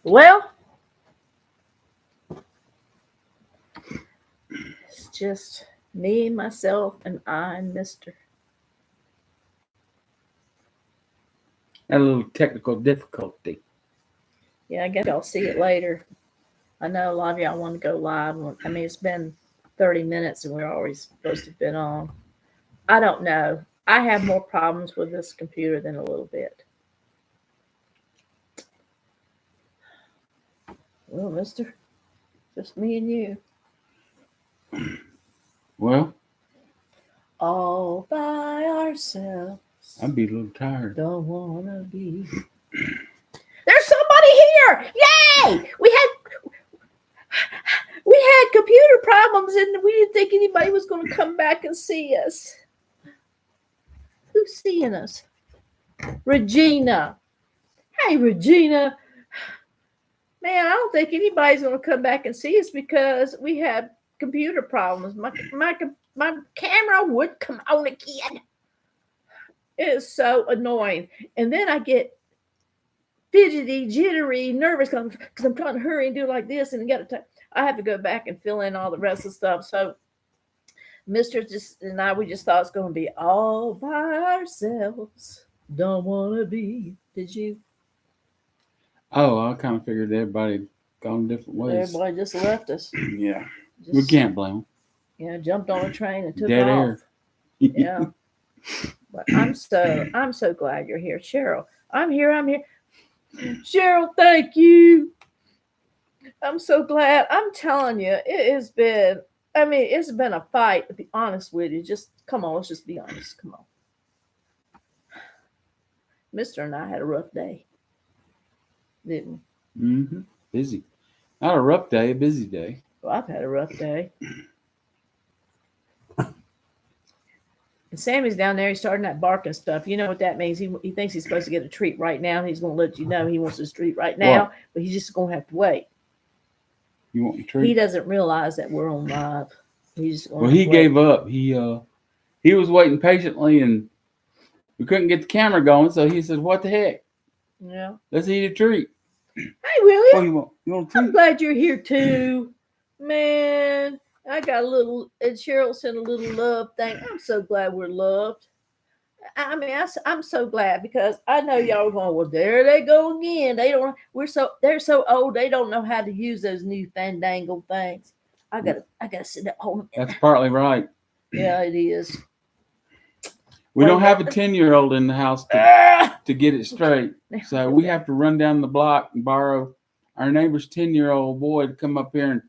Well, it's just me, myself, and I, and Mr. A little technical difficulty. Yeah, I guess y'all see it later. I know a lot of y'all want to go live. I mean, it's been 30 minutes and we're always supposed to have been on. I don't know. I have more problems with this computer than a little bit. Well, mister, just me and you. Well, all by ourselves. I'd be a little tired. Don't wanna be. There's somebody here! Yay! We had computer problems and we didn't think anybody was going to come back and see us. Who's seeing us? Regina. Hey, Regina. Man, I don't think anybody's going to come back and see us because we had computer problems. My camera would come on again. It is so annoying. And then I get fidgety, jittery, nervous because I'm trying to hurry and do like this, and I have to go back and fill in all the rest of the stuff. So Mr. we just thought it's going to be all by ourselves. Don't want to be. Did you? Oh, I kind of figured everybody gone different ways. Everybody just left us. Yeah. We can't blame them. Yeah, jumped on a train and took Dead off. air. Yeah. But I'm so glad you're here. Cheryl, I'm here. Cheryl, thank you. I'm so glad. I'm telling you, it's been a fight, to be honest with you. Just come on, let's just be honest. Come on. Mr. and I had a rough day. Didn't we? Mm-hmm. Busy. Not a rough day, a busy day. Well, I've had a rough day. And Sammy's down there. He's starting that barking stuff. You know what that means? He thinks he's supposed to get a treat right now. He's going to let you know he wants his treat right now, but he's just going to have to wait. You want your treat? He doesn't realize that we're on live. He gave up. He was waiting patiently, and we couldn't get the camera going. So he said, "What the heck? Yeah, let's eat a treat." Hey, William. Oh, you want a treat? I'm glad you're here too, man. I got a little, and Cheryl sent a little love thing. I'm so glad we're loved. I mean, I'm so glad because I know y'all are going, well, there they go again. They're so old, they don't know how to use those new fandangled things. I gotta sit at home. That's partly right. Yeah, it is. We don't have a 10-year-old in the house to get it straight. So we have to run down the block and borrow our neighbor's 10-year-old boy to come up here and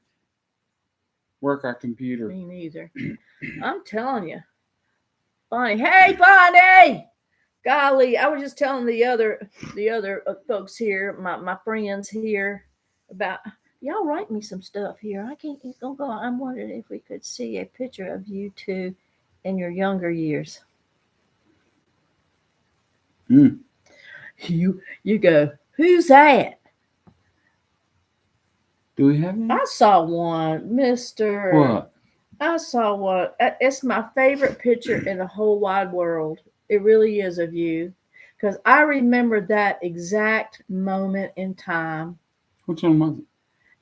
work our computer. Me neither. I'm telling you. Bonnie. Hey, Bonnie! Golly, I was just telling the other folks here, my friends here, about y'all write me some stuff here. I'm wondering if we could see a picture of you two in your younger years. You go, who's that? Do we have any? I saw one, Mr. What? I saw one. It's my favorite picture in the whole wide world. It really is of you. Because I remember that exact moment in time. Which one was it?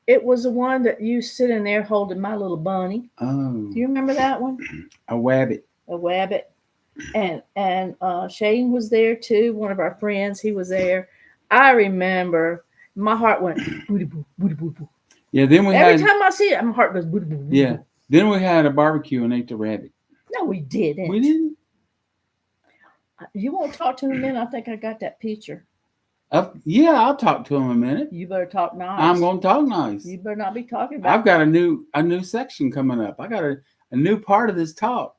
It was the one that you sitting there holding my little bunny. Oh. Do you remember that one? A wabbit. A wabbit. And Shane was there too, one of our friends. He was there. I remember my heart went booty boo, booty boo boo. Yeah, then every time I see it, my heart goes booty boo, booty yeah. boo. Then we had a barbecue and ate the rabbit. No, we didn't. We didn't? You won't talk to him a minute? I think I got that picture. Yeah, I'll talk to him a minute. You better talk nice. I'm going to talk nice. You better not be talking about I've got a new section coming up. I got a new part of this talk.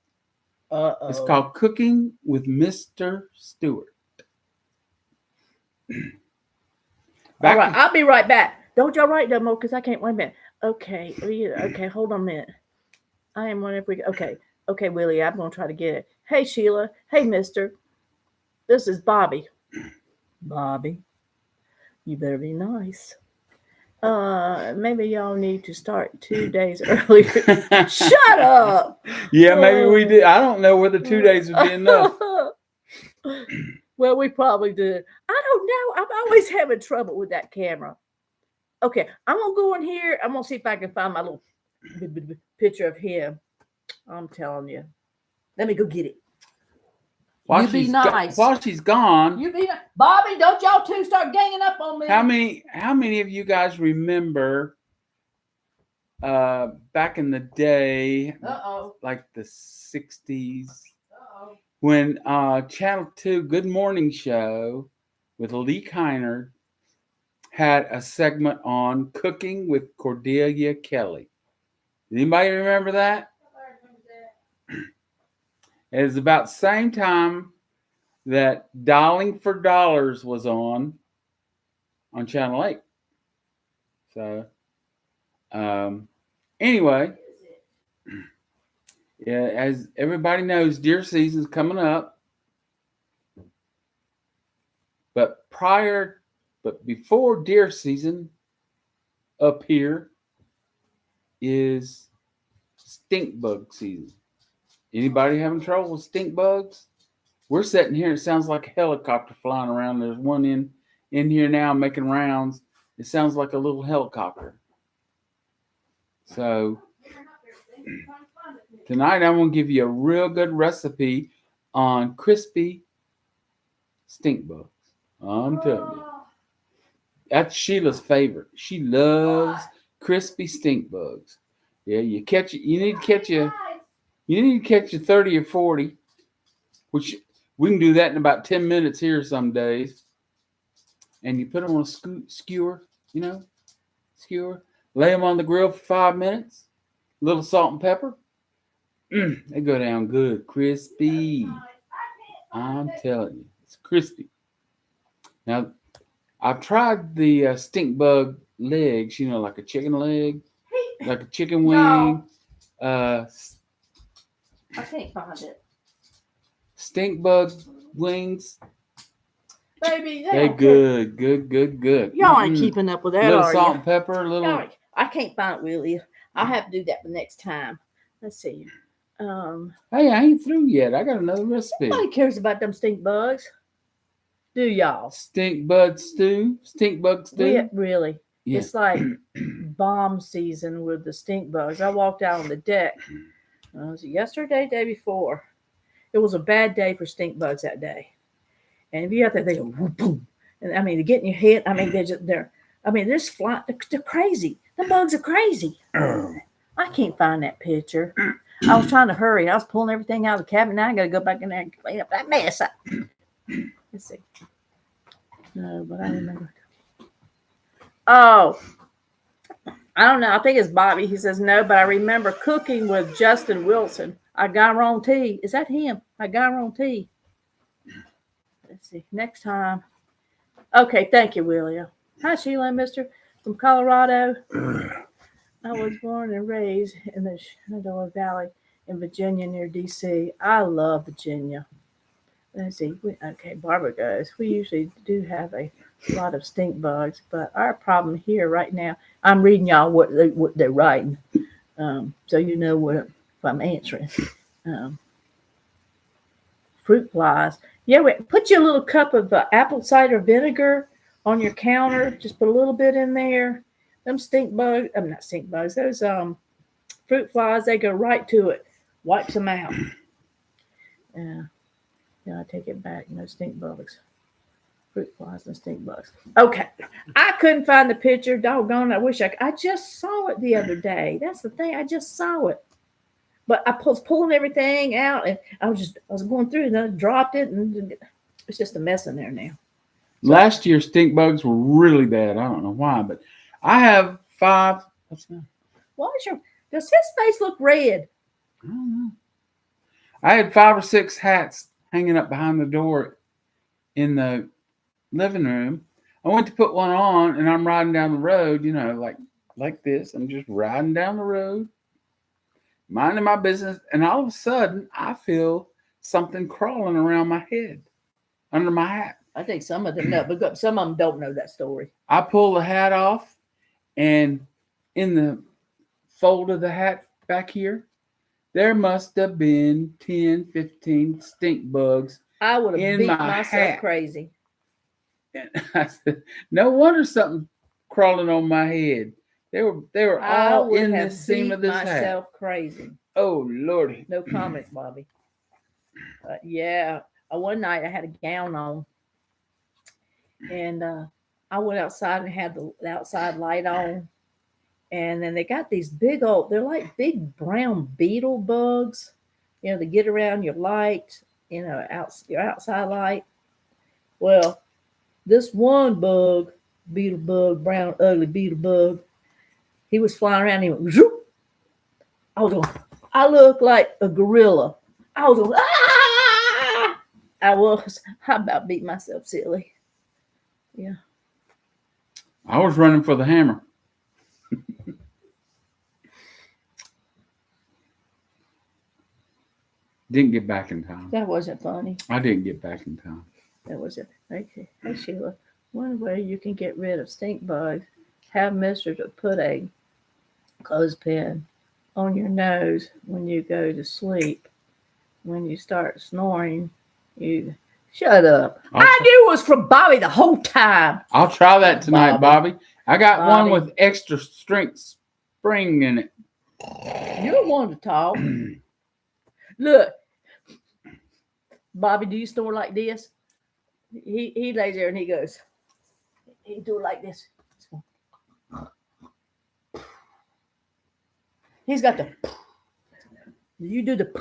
Uh-oh. It's called Cooking with Mr. Stewart. All right, I'll be right back. Don't y'all write no more because I can't. Wait a minute. Okay, hold on a minute. I am wondering if we. Okay, Willie, I'm going to try to get it. Hey, Sheila. Hey, Mister. This is Bobby. Bobby, you better be nice. Maybe y'all need to start 2 days earlier. Shut up. Yeah, maybe we did. I don't know whether 2 days would be enough. Well, we probably did. I don't know. I'm always having trouble with that camera. Okay, I'm gonna go in here. I'm gonna see if I can find my little picture of him. I'm telling you. Let me go get it. While You be nice. While she's gone. You be nice. Bobby, don't y'all two start ganging up on me. How many of you guys remember back in the day, like the 60s, when Channel 2 Good Morning Show with Lee Kiner had a segment on cooking with Cordelia Kelly? Anybody remember that? It was about the same time that Dialing for Dollars was on Channel 8. So, anyway, yeah, as everybody knows, deer season's coming up. But before deer season up here is stink bug season. Anybody having trouble with stink bugs? We're sitting here. It sounds like a helicopter flying around. There's one in here now making rounds. It sounds like a little helicopter. So tonight I'm going to give you a real good recipe on crispy stink bugs. I'm telling you. That's Sheila's favorite. She loves crispy stink bugs. Yeah, you catch it. You need to catch you 30 or 40, which we can do that in about 10 minutes here some days. And you put them on a skewer, skewer. Lay them on the grill for 5 minutes. A little salt and pepper. They go down good. Crispy. I'm telling you. It's crispy. Now, I've tried the stink bug legs, like a chicken leg, like a chicken wing. I can't find it. Stink bug wings. Baby, they good. Y'all ain't keeping up with that, little are salt you? and pepper, little. I can't find it, Willie. I'll have to do that the next time. Let's see. Hey, I ain't through yet. I got another recipe. Nobody cares about them stink bugs. Do y'all? Stink bug stew? Really? Yeah. It's like bomb season with the stink bugs. I walked out on the deck. Was it yesterday, day before? It was a bad day for stink bugs that day. And if you out there, they go whoop, boom. And I mean, they get in your head. I mean, they're just flying. They're crazy. The bugs are crazy. I can't find that picture. I was trying to hurry. I was pulling everything out of the cabinet. Now I got to go back in there and clean up that mess. Let's see. No, but I remember. Oh, I don't know. I think it's Bobby. He says no, but I remember cooking with Justin Wilson. I got wrong tea. Is that him? I got wrong tea. Let's see. Next time. Okay, thank you, William. Hi, Sheila and Mister from Colorado. I was born and raised in the Shenandoah Valley in Virginia near D.C. I love Virginia. Let's see. Okay, Barbara goes. We usually do have a lot of stink bugs, but our problem here right now, I'm reading y'all what they're writing, so you know what I'm answering. Fruit flies. Yeah, put you a little cup of apple cider vinegar on your counter. Just put a little bit in there. Them stink bugs, not stink bugs, those fruit flies, they go right to it. Wipes them out. Yeah, I take it back. No stink bugs. Fruit flies and stink bugs. Okay. I couldn't find the picture. Doggone, I wish I just saw it the other day. That's the thing. I just saw it. But I was pulling everything out, and I was going through, and I dropped it, and it's just a mess in there now. So, last year, stink bugs were really bad. I don't know why, but I have 5. What's that? Does his face look red? I don't know. I had 5 or 6 hats hanging up behind the door in the living room. I went to put one on, and I'm riding down the road, like this. I'm just riding down the road, minding my business, and all of a sudden, I feel something crawling around my head, under my hat. I think some of them know, but some of them don't know that story. I pull the hat off, and in the fold of the hat back here, there must have been 10, 15 stink bugs I would have in beat my myself hat. crazy. And I said, no wonder something crawling on my head. They were I all would in have the seam beat of this hat. myself crazy. Oh Lordy. No comments, Bobby. Yeah. One night I had a gown on, and I went outside and had the outside light on. And then they got these big old, they're like big brown beetle bugs, they get around your light, your outside light. Well, this one bug, beetle bug, brown, ugly beetle bug, he was flying around. He went, zoop. I was going, I looked like a gorilla. I was going, ah! I about beat myself silly. Yeah. I was running for the hammer. Didn't get back in time. That wasn't funny. I didn't get back in time. That wasn't. Hey, Sheila, one way you can get rid of stink bugs, have Mister to put a clothespin on your nose when you go to sleep. When you start snoring, you shut up. I knew it was from Bobby the whole time. I'll try that tonight, Bobby. I got Bobby. one with extra strength spring in it. You're one to talk. Look, Bobby, do you snore like this? He lays there and he goes. He do it like this. He's got the. You do the.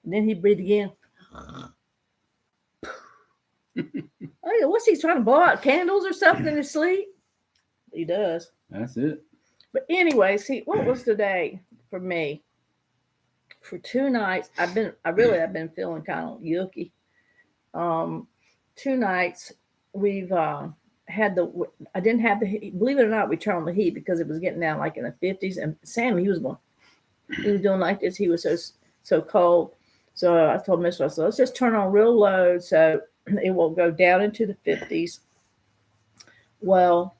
And then he breathe again. Oh, what's he trying to blow out candles or something in his sleep? He does. That's it. But anyway, see, what was today for me? For 2 nights, I've been feeling kind of yucky. 2 nights we've had I didn't have the heat. Believe it or not, we turned on the heat because it was getting down like in the 50s. And Sam, he was doing like this. He was so cold. So I told Mister, I said, let's just turn on real low so it will go down into the 50s. Well,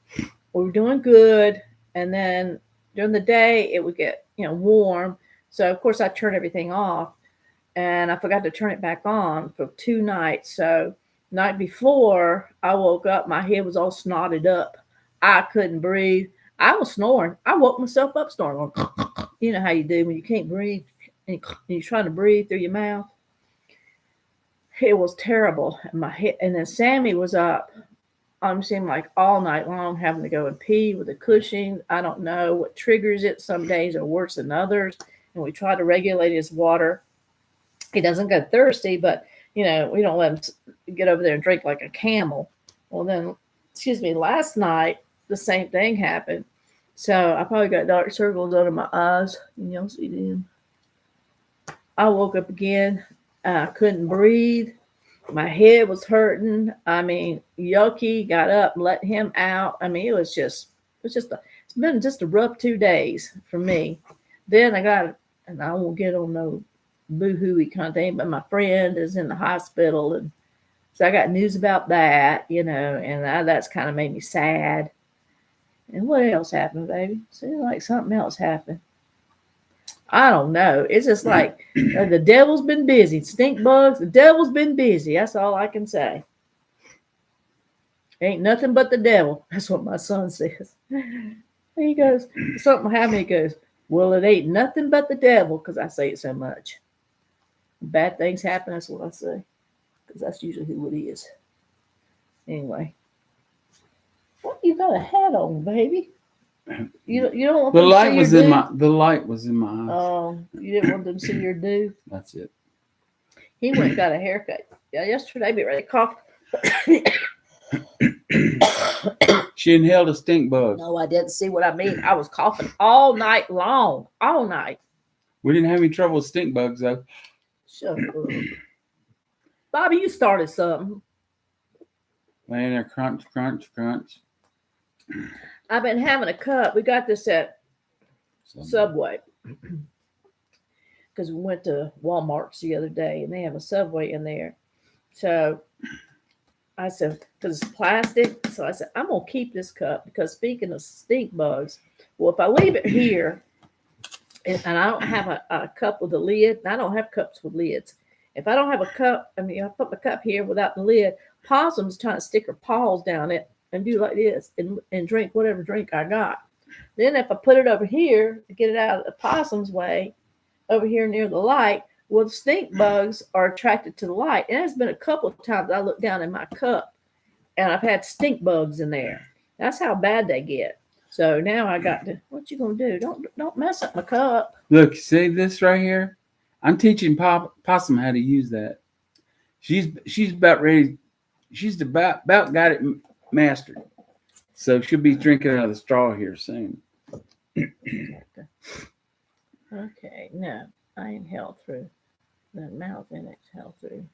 we were doing good. And then during the day, it would get, warm. So, of course, I turned everything off. And I forgot to turn it back on for 2 nights. So, night before, I woke up. My head was all snotted up. I couldn't breathe. I was snoring. I woke myself up snoring. You know how you do when you can't breathe and you're trying to breathe through your mouth. It was terrible. My head, and then Sammy was up. I'm seeing like all night long having to go and pee with a Cushing. I don't know what triggers it. Some days are worse than others. And we try to regulate his water. He doesn't get thirsty, but, we don't let him get over there and drink like a camel. Well, then, last night, the same thing happened. So I probably got dark circles under my eyes. And y'all see them. I woke up again. I couldn't breathe. My head was hurting. I mean, yucky. Got up, let him out. I mean, it's been just a rough 2 days for me. Then and I won't get on no boo-hooey kind of thing, but my friend is in the hospital, and so I got news about that, and that's kind of made me sad. And what else happened, baby? Seems like something else happened. I don't know. It's just like the devil's been busy. Stink bugs, the devil's been busy. That's all I can say. Ain't nothing but the devil. That's what my son says. He goes, something happened. He goes, well, it ain't nothing but the devil, because I say it so much. Bad things happen, that's what I say. Because that's usually who it is. Anyway. What, you got a hat on, baby? You don't want the them light to see was your in dude? my the light was in my eyes. Oh, you didn't want them to see your dude? That's it. He went and got a haircut. Yeah, yesterday, be ready to cough. She inhaled a stink bug. No, I didn't. See what I mean? I was coughing all night long. All night. We didn't have any trouble with stink bugs, though. Shut up. Bobby, you started something. Laying there, crunch, crunch, crunch. I've been having a cup. We got this at Subway. Because we went to Walmart's the other day, and they have a Subway in there. So I said, because it's plastic. So I said, I'm going to keep this cup, because speaking of stink bugs, well, if I leave it here, and I don't have a cup with a lid, and I don't have cups with lids, If I don't have a cup, I mean, I put my cup here without the lid. Possum's trying to stick her paws down it and do like this and drink whatever drink I got. Then if I put it over here to get it out of the possum's way, over here near the light, well, the stink bugs are attracted to the light. And there's been a couple of times I looked down in my cup and I've had stink bugs in there. That's how bad they get. So now I got to, what you gonna do? Don't mess up my cup. Look, see this right here? I'm teaching Possum how to use that. She's about ready. She's about got it mastered. So she'll be drinking out of the straw here soon. Okay, no, I inhale through the mouth and exhale through.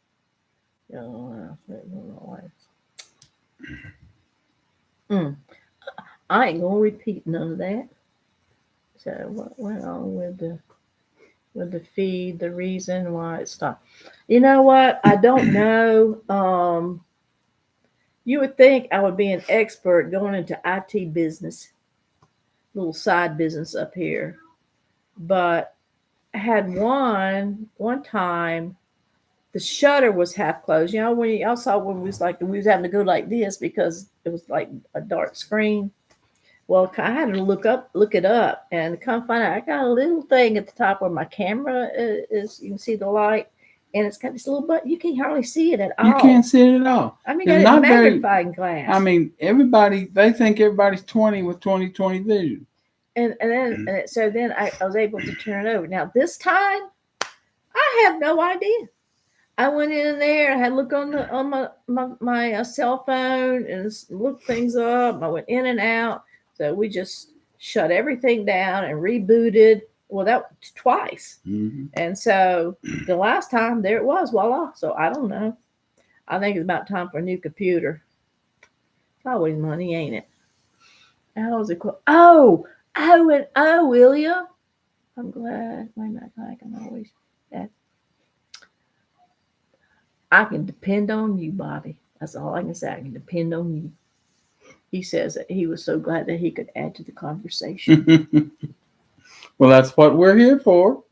I ain't gonna repeat none of that. So what went on with the feed, the reason why it stopped? You know what? I don't know. You would think I would be an expert going into IT business, little side business up here, but I had one time the shutter was half closed. You know, when y'all saw when we was having to go like this because it was like a dark screen. Well, I had to look it up, and come find out I got a little thing at the top where my camera is. You can see the light, and it's got this little button. You can't hardly see it at all. You can't see it at all. I mean, it's not a magnifying glass. I mean, they think everybody's 20 with 20/20 vision. And then I was able to turn it over. Now this time, I have no idea. I went in there. I had to look on my cell phone and look things up. I went in and out. So we just shut everything down and rebooted. Well, that was twice. Mm-hmm. And so the last time, there it was, voila. So I don't know. I think it's about time for a new computer. It's always money, ain't it? How was it called? Oh, will you? I'm glad. I can always. I can depend on you, Bobby. That's all I can say. I can depend on you. He says that he was so glad that he could add to the conversation. Well, that's what we're here for.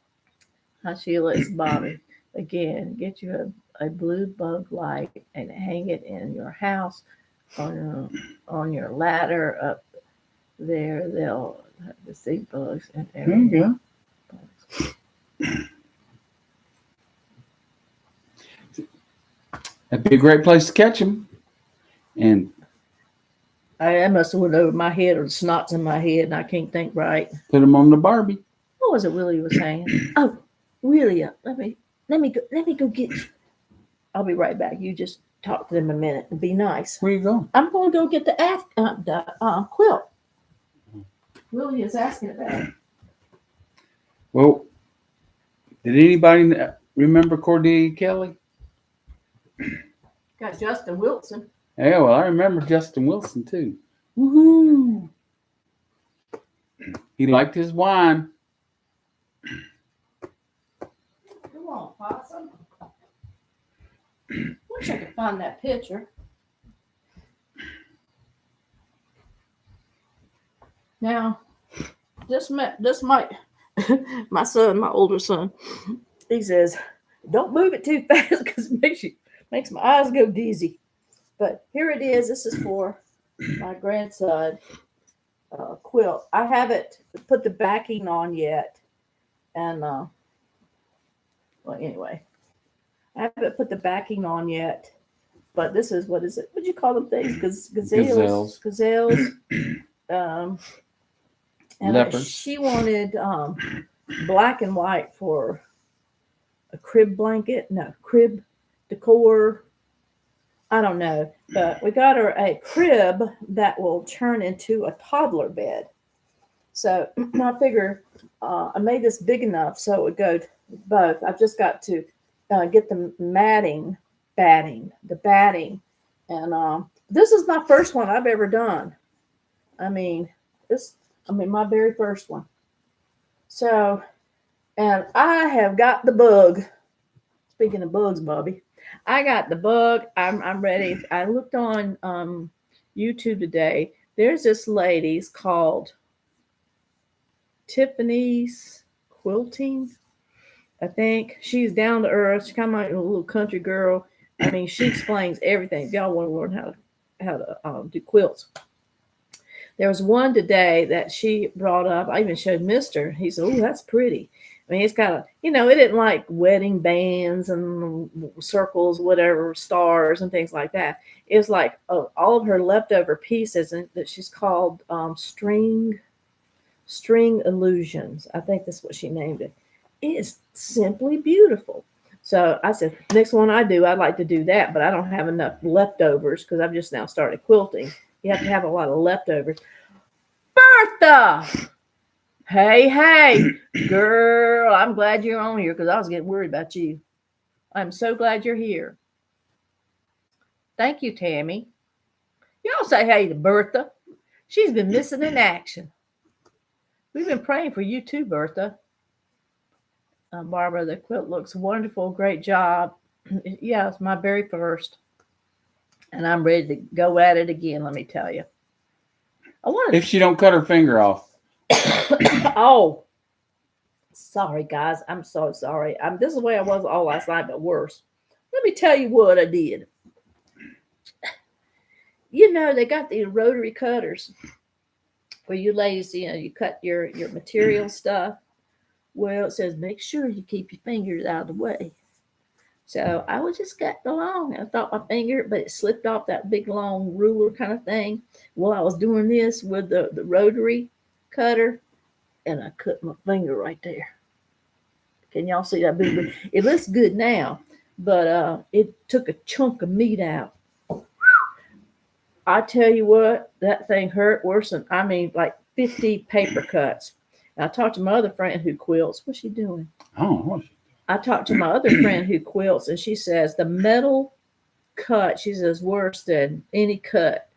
Hi, Sheila. It's Bobby. Again, get you a blue bug light and hang it in your house on your ladder up there. They'll have to see bugs and everything. There you go. That'd be a great place to catch them. And I must have went over my head, or the snot's in my head, and I can't think right. Put them on the Barbie. What was it Willie was saying? Oh, Willie, let me go get you. I'll be right back. You just talk to them a minute and be nice. Where you going? I'm going to go get the quilt. Willie is asking about it. Well, did anybody remember Cordelia Kelly? Got Justin Wilson. Yeah, well, I remember Justin Wilson too. Woohoo! He liked his wine. Come on, Possum. Wish I could find that picture. Now, this might my older son, he says, don't move it too fast because it makes my eyes go dizzy. But here it is. This is for my grandson quilt. I haven't put the backing on yet. And, well, anyway, I haven't put the backing on yet. But this is, what is it? What do you call them things? Gazelles. And Leopard. she wanted black and white for a crib blanket. No, crib decor. I don't know, but we got her a crib that will turn into a toddler bed. So I figure I made this big enough so it would go to both. I've just got to get the batting, and this is my first one I've ever done. I mean, my very first one. So, and I have got the bug. Speaking of bugs, Bobby. I got the bug. I'm ready. I looked on YouTube today. There's this lady's called Tiffany's Quilting, I think she's down to earth. She's kind of like a little country girl. I mean, she explains everything. If y'all want to learn how to do quilts. There was one today that she brought up. I even showed Mister. He said, "Oh, that's pretty." I mean, it's got a, it didn't like wedding bands and circles, whatever, stars and things like that. It was like all of her leftover pieces and that she's called string illusions. I think that's what she named it. It is simply beautiful. So I said, next one I do, I'd like to do that, but I don't have enough leftovers because I've just now started quilting. You have to have a lot of leftovers. Bertha! Hey, girl, I'm glad you're on here because I was getting worried about you. I'm so glad you're here. Thank you, Tammy. Y'all say hey to Bertha. She's been missing in action. We've been praying for you too, Bertha. Barbara, the quilt looks wonderful. Great job. Yeah, it's my very first. And I'm ready to go at it again, let me tell you. If she don't cut her finger off. Oh, sorry, guys. I'm so sorry. This is the way I was all last night, but worse. Let me tell you what I did. They got the rotary cutters where you ladies, you cut your material stuff. Well, it says make sure you keep your fingers out of the way. So I was just cutting along. I thought my finger, but it slipped off that big long ruler kind of thing. Well, I was doing this with the rotary cutter, and I cut my finger right there. Can y'all see that big? It looks good now, but it took a chunk of meat out. I tell you what, that thing hurt worse than, like 50 paper cuts. And I talked to my other friend who quilts. What's she doing? Oh, I talked to my other friend who quilts, and she says the metal cut, she says, worse than any cut.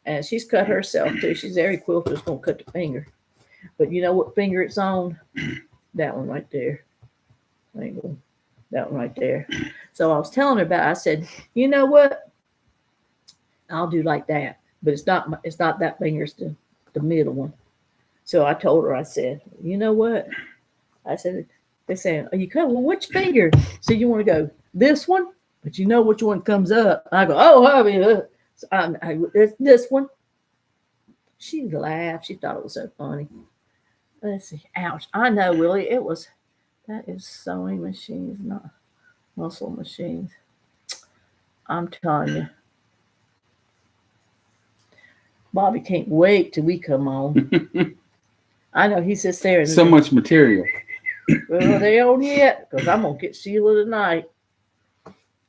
And she's cut herself too. She's every quilter's going to cut the finger. But you know what finger it's on? That one right there. That one right there. So I was telling her about it. I said, you know what? I'll do like that. But it's not that finger, it's the middle one. So I told her, I said, you know what? I said, they said, are you cutting? Well, which finger? So you want to go this one? But you know which one comes up. I go, oh, this one. She laughed. She thought it was so funny. Let's see. Ouch. I know, Willie. That is sewing machines, not muscle machines. I'm telling you. Bobby can't wait till we come on. I know he sits there. And so much material. Well, they on yet because I'm gonna get Sheila tonight.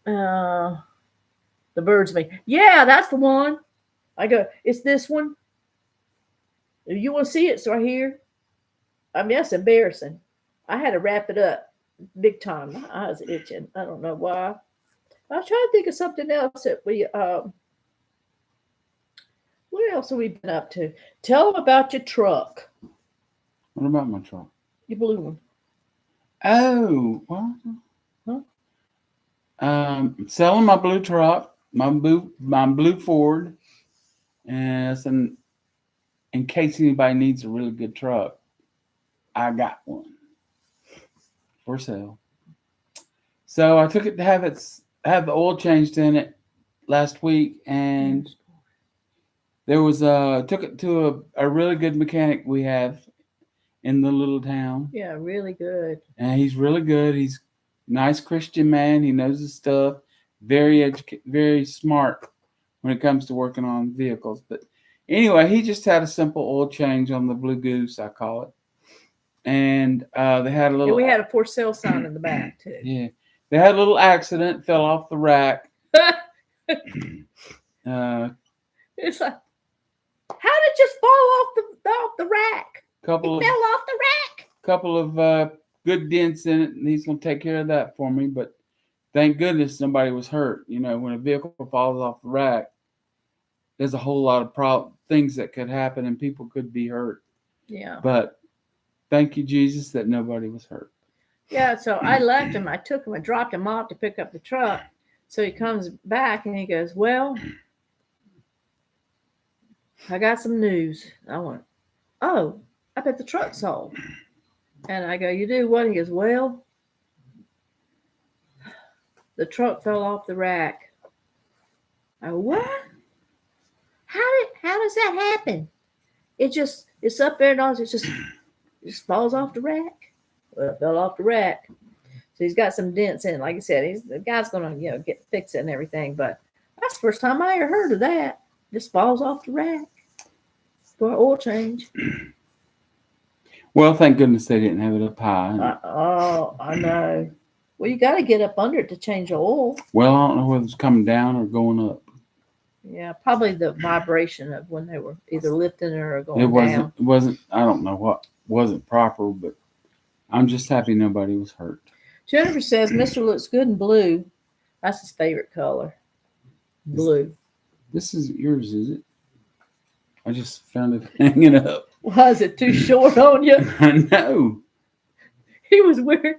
The birds me. Yeah, that's the one. I go. It's this one. You want to see it? It's right here. That's embarrassing. I had to wrap it up big time. My eyes are itching. I don't know why. I was trying to think of something else that we. What else have we been up to? Tell them about your truck. What about my truck? Your blue one. Oh, well. Huh? Selling my blue truck, my blue Ford, and in case anybody needs a really good truck, I got one for sale. So I took it to have the oil changed in it last week, and there was took it to a really good mechanic we have in the little town. Yeah, really good. And he's really good. He's a nice Christian man. He knows his stuff. Very smart when it comes to working on vehicles. But anyway, he just had a simple oil change on the Blue Goose, I call it. And they had a little. And we had a for sale sign in the back too. Yeah, they had a little accident. Fell off the rack. It's like, how did it just fall off the rack? Fell off the rack. Couple of good dents in it, and he's going to take care of that for me. But thank goodness nobody was hurt. When a vehicle falls off the rack, there's a whole lot of things that could happen, and people could be hurt. Yeah. But thank you, Jesus, that nobody was hurt. Yeah, so I left him. I took him and dropped him off to pick up the truck. So he comes back and he goes, well, I got some news. I went, oh, I bet the truck sold. And I go, you do what? He goes, well, The truck fell off the rack. What? How does that happen? It's up there and all, it just falls off the rack. Well, it fell off the rack. So he's got some dents in it. Like I said, the guy's gonna fix it and everything. But that's the first time I ever heard of that. Just falls off the rack for an oil change. Well, thank goodness they didn't have it up high. I know. Well, you got to get up under it to change the oil. Well, I don't know whether it's coming down or going up. Yeah, probably the vibration of when they were either lifting it or going down. It wasn't. I don't know what wasn't proper, but I'm just happy nobody was hurt. Jennifer says Mr. looks good in blue. That's his favorite color. Blue. This isn't yours, is it? I just found it hanging up. Was it too short on you? I know. He was wearing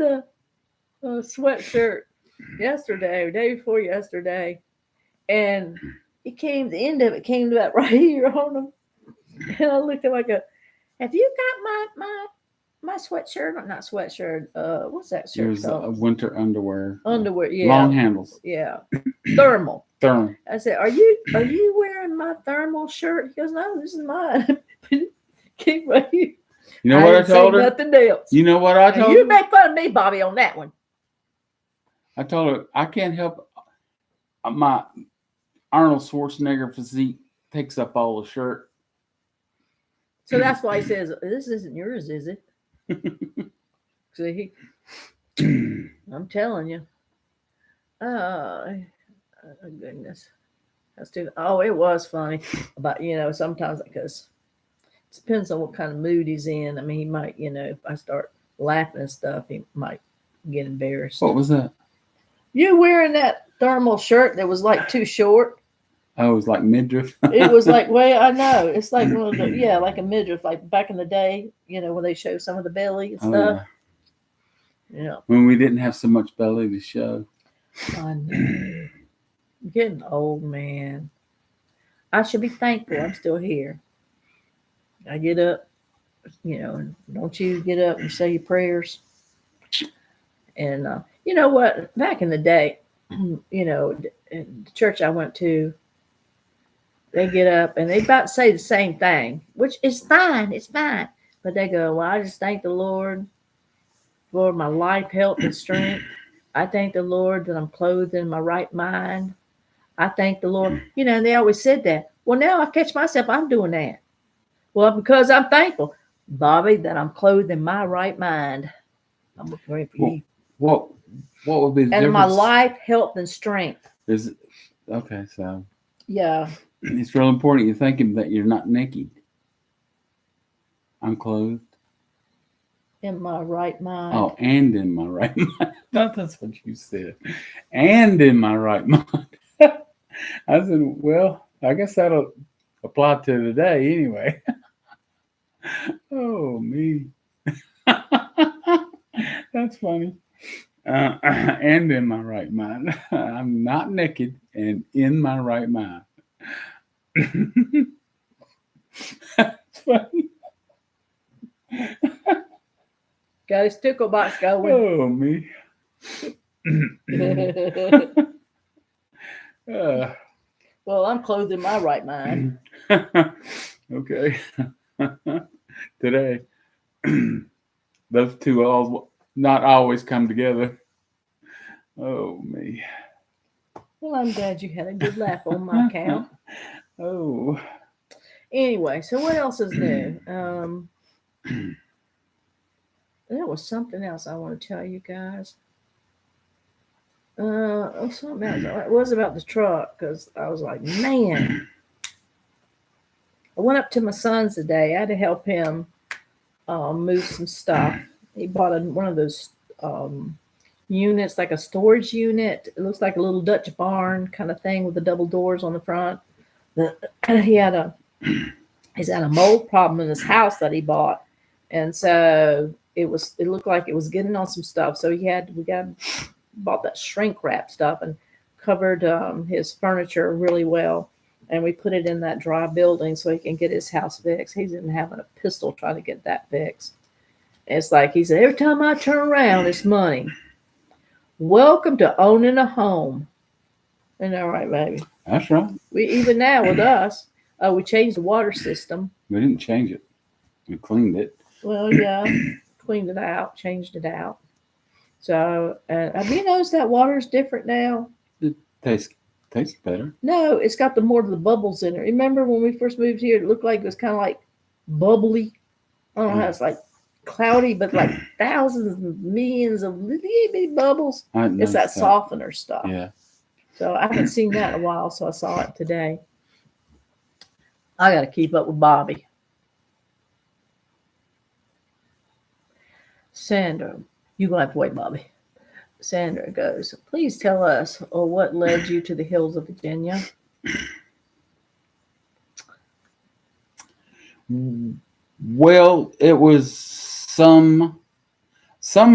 a sweatshirt yesterday, or day before yesterday, and the end of it came about right here on him. And I looked at him have you got my sweatshirt? Not sweatshirt. What's that shirt? It was winter underwear. Underwear, yeah. Long handles. Yeah. Thermal. Thermal. I said, Are you wearing my thermal shirt? He goes, No, this is mine. Keep right here. You know what I told her? Nothing else. You know what I told her? You make fun of me, Bobby, on that one. I told her I can't help my Arnold Schwarzenegger physique takes up all the shirt. So that's why he says, This isn't yours, is it? See, I'm telling you. Oh, goodness. It was funny. But, sometimes because it depends on what kind of mood he's in. I mean, he might, if I start laughing and stuff, he might get embarrassed. What was that? You wearing that thermal shirt that was like too short? Oh, it was like midriff. It was like, I know. It's like one of the, like a midriff, like back in the day, when they show some of the belly and stuff. Yeah. When we didn't have so much belly to show. I know. I'm getting old, man. I should be thankful I'm still here. I get up, don't you get up and say your prayers? And you know what? Back in the day, in the church I went to, they get up and they about say the same thing, which is fine. It's fine. But they go, well, I just thank the Lord for my life, health, and strength. I thank the Lord that I'm clothed in my right mind. I thank the Lord. And they always said that. Well, now I catch myself, I'm doing that. Well, because I'm thankful, Bobby, that I'm clothed in my right mind. I'm praying for you. What would be the difference? And my life, health, and strength. Okay, so. Yeah. It's real important you thank him that you're not naked. I'm clothed. In my right mind. Oh, and in my right mind. That's what you said. And in my right mind. I said, well, I guess that'll apply to today anyway. Oh, me. That's funny. And in my right mind. I'm not naked and in my right mind. That's funny. Got his tickle box going. Oh, me. Well, I'm clothed in my right mind. Okay. Today, those two not always come together. Oh, me. Well, I'm glad you had a good laugh on my account. Oh. Anyway, so what else is new? There was something else I want to tell you guys. Something else. It was about the truck because I was like, man. I went up to my son's today. I had to help him move some stuff. He bought one of those units, like a storage unit. It looks like a little Dutch barn kind of thing with the double doors on the front. He's had a mold problem in his house that he bought, and so it looked like it was getting on some stuff. So bought that shrink wrap stuff and covered his furniture really well, and we put it in that dry building so he can get his house fixed. He's been having a pistol trying to get that fixed. It's like he said, every time I turn around, it's money. Welcome to owning a home. Isn't that right, baby? That's right. We even now with us, we changed the water system. We didn't change it. We cleaned it. Well, yeah, cleaned it out, changed it out. So, have you noticed that water is different now? It tastes better. No, it's got the more of the bubbles in it. Remember when we first moved here, it looked like it was kind of like bubbly. I don't know how it's like cloudy, but like thousands and millions of little bitty bubbles. It's that softener stuff. Yeah. So I haven't seen that in a while, so I saw it today. I got to keep up with Bobby. Sandra, you're going to have to wait, Bobby. Sandra goes, please tell us what led you to the hills of Virginia. Well, it was some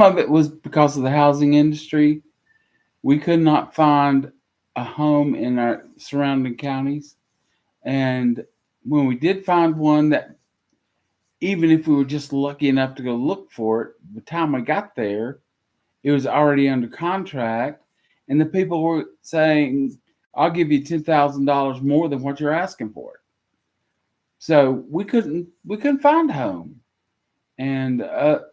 of it was because of the housing industry. We could not find a home in our surrounding counties. And when we did find one, that even if we were just lucky enough to go look for it, by the time we got there, it was already under contract. And the people were saying, I'll give you $10,000 more than what you're asking for it. So we couldn't find a home. And the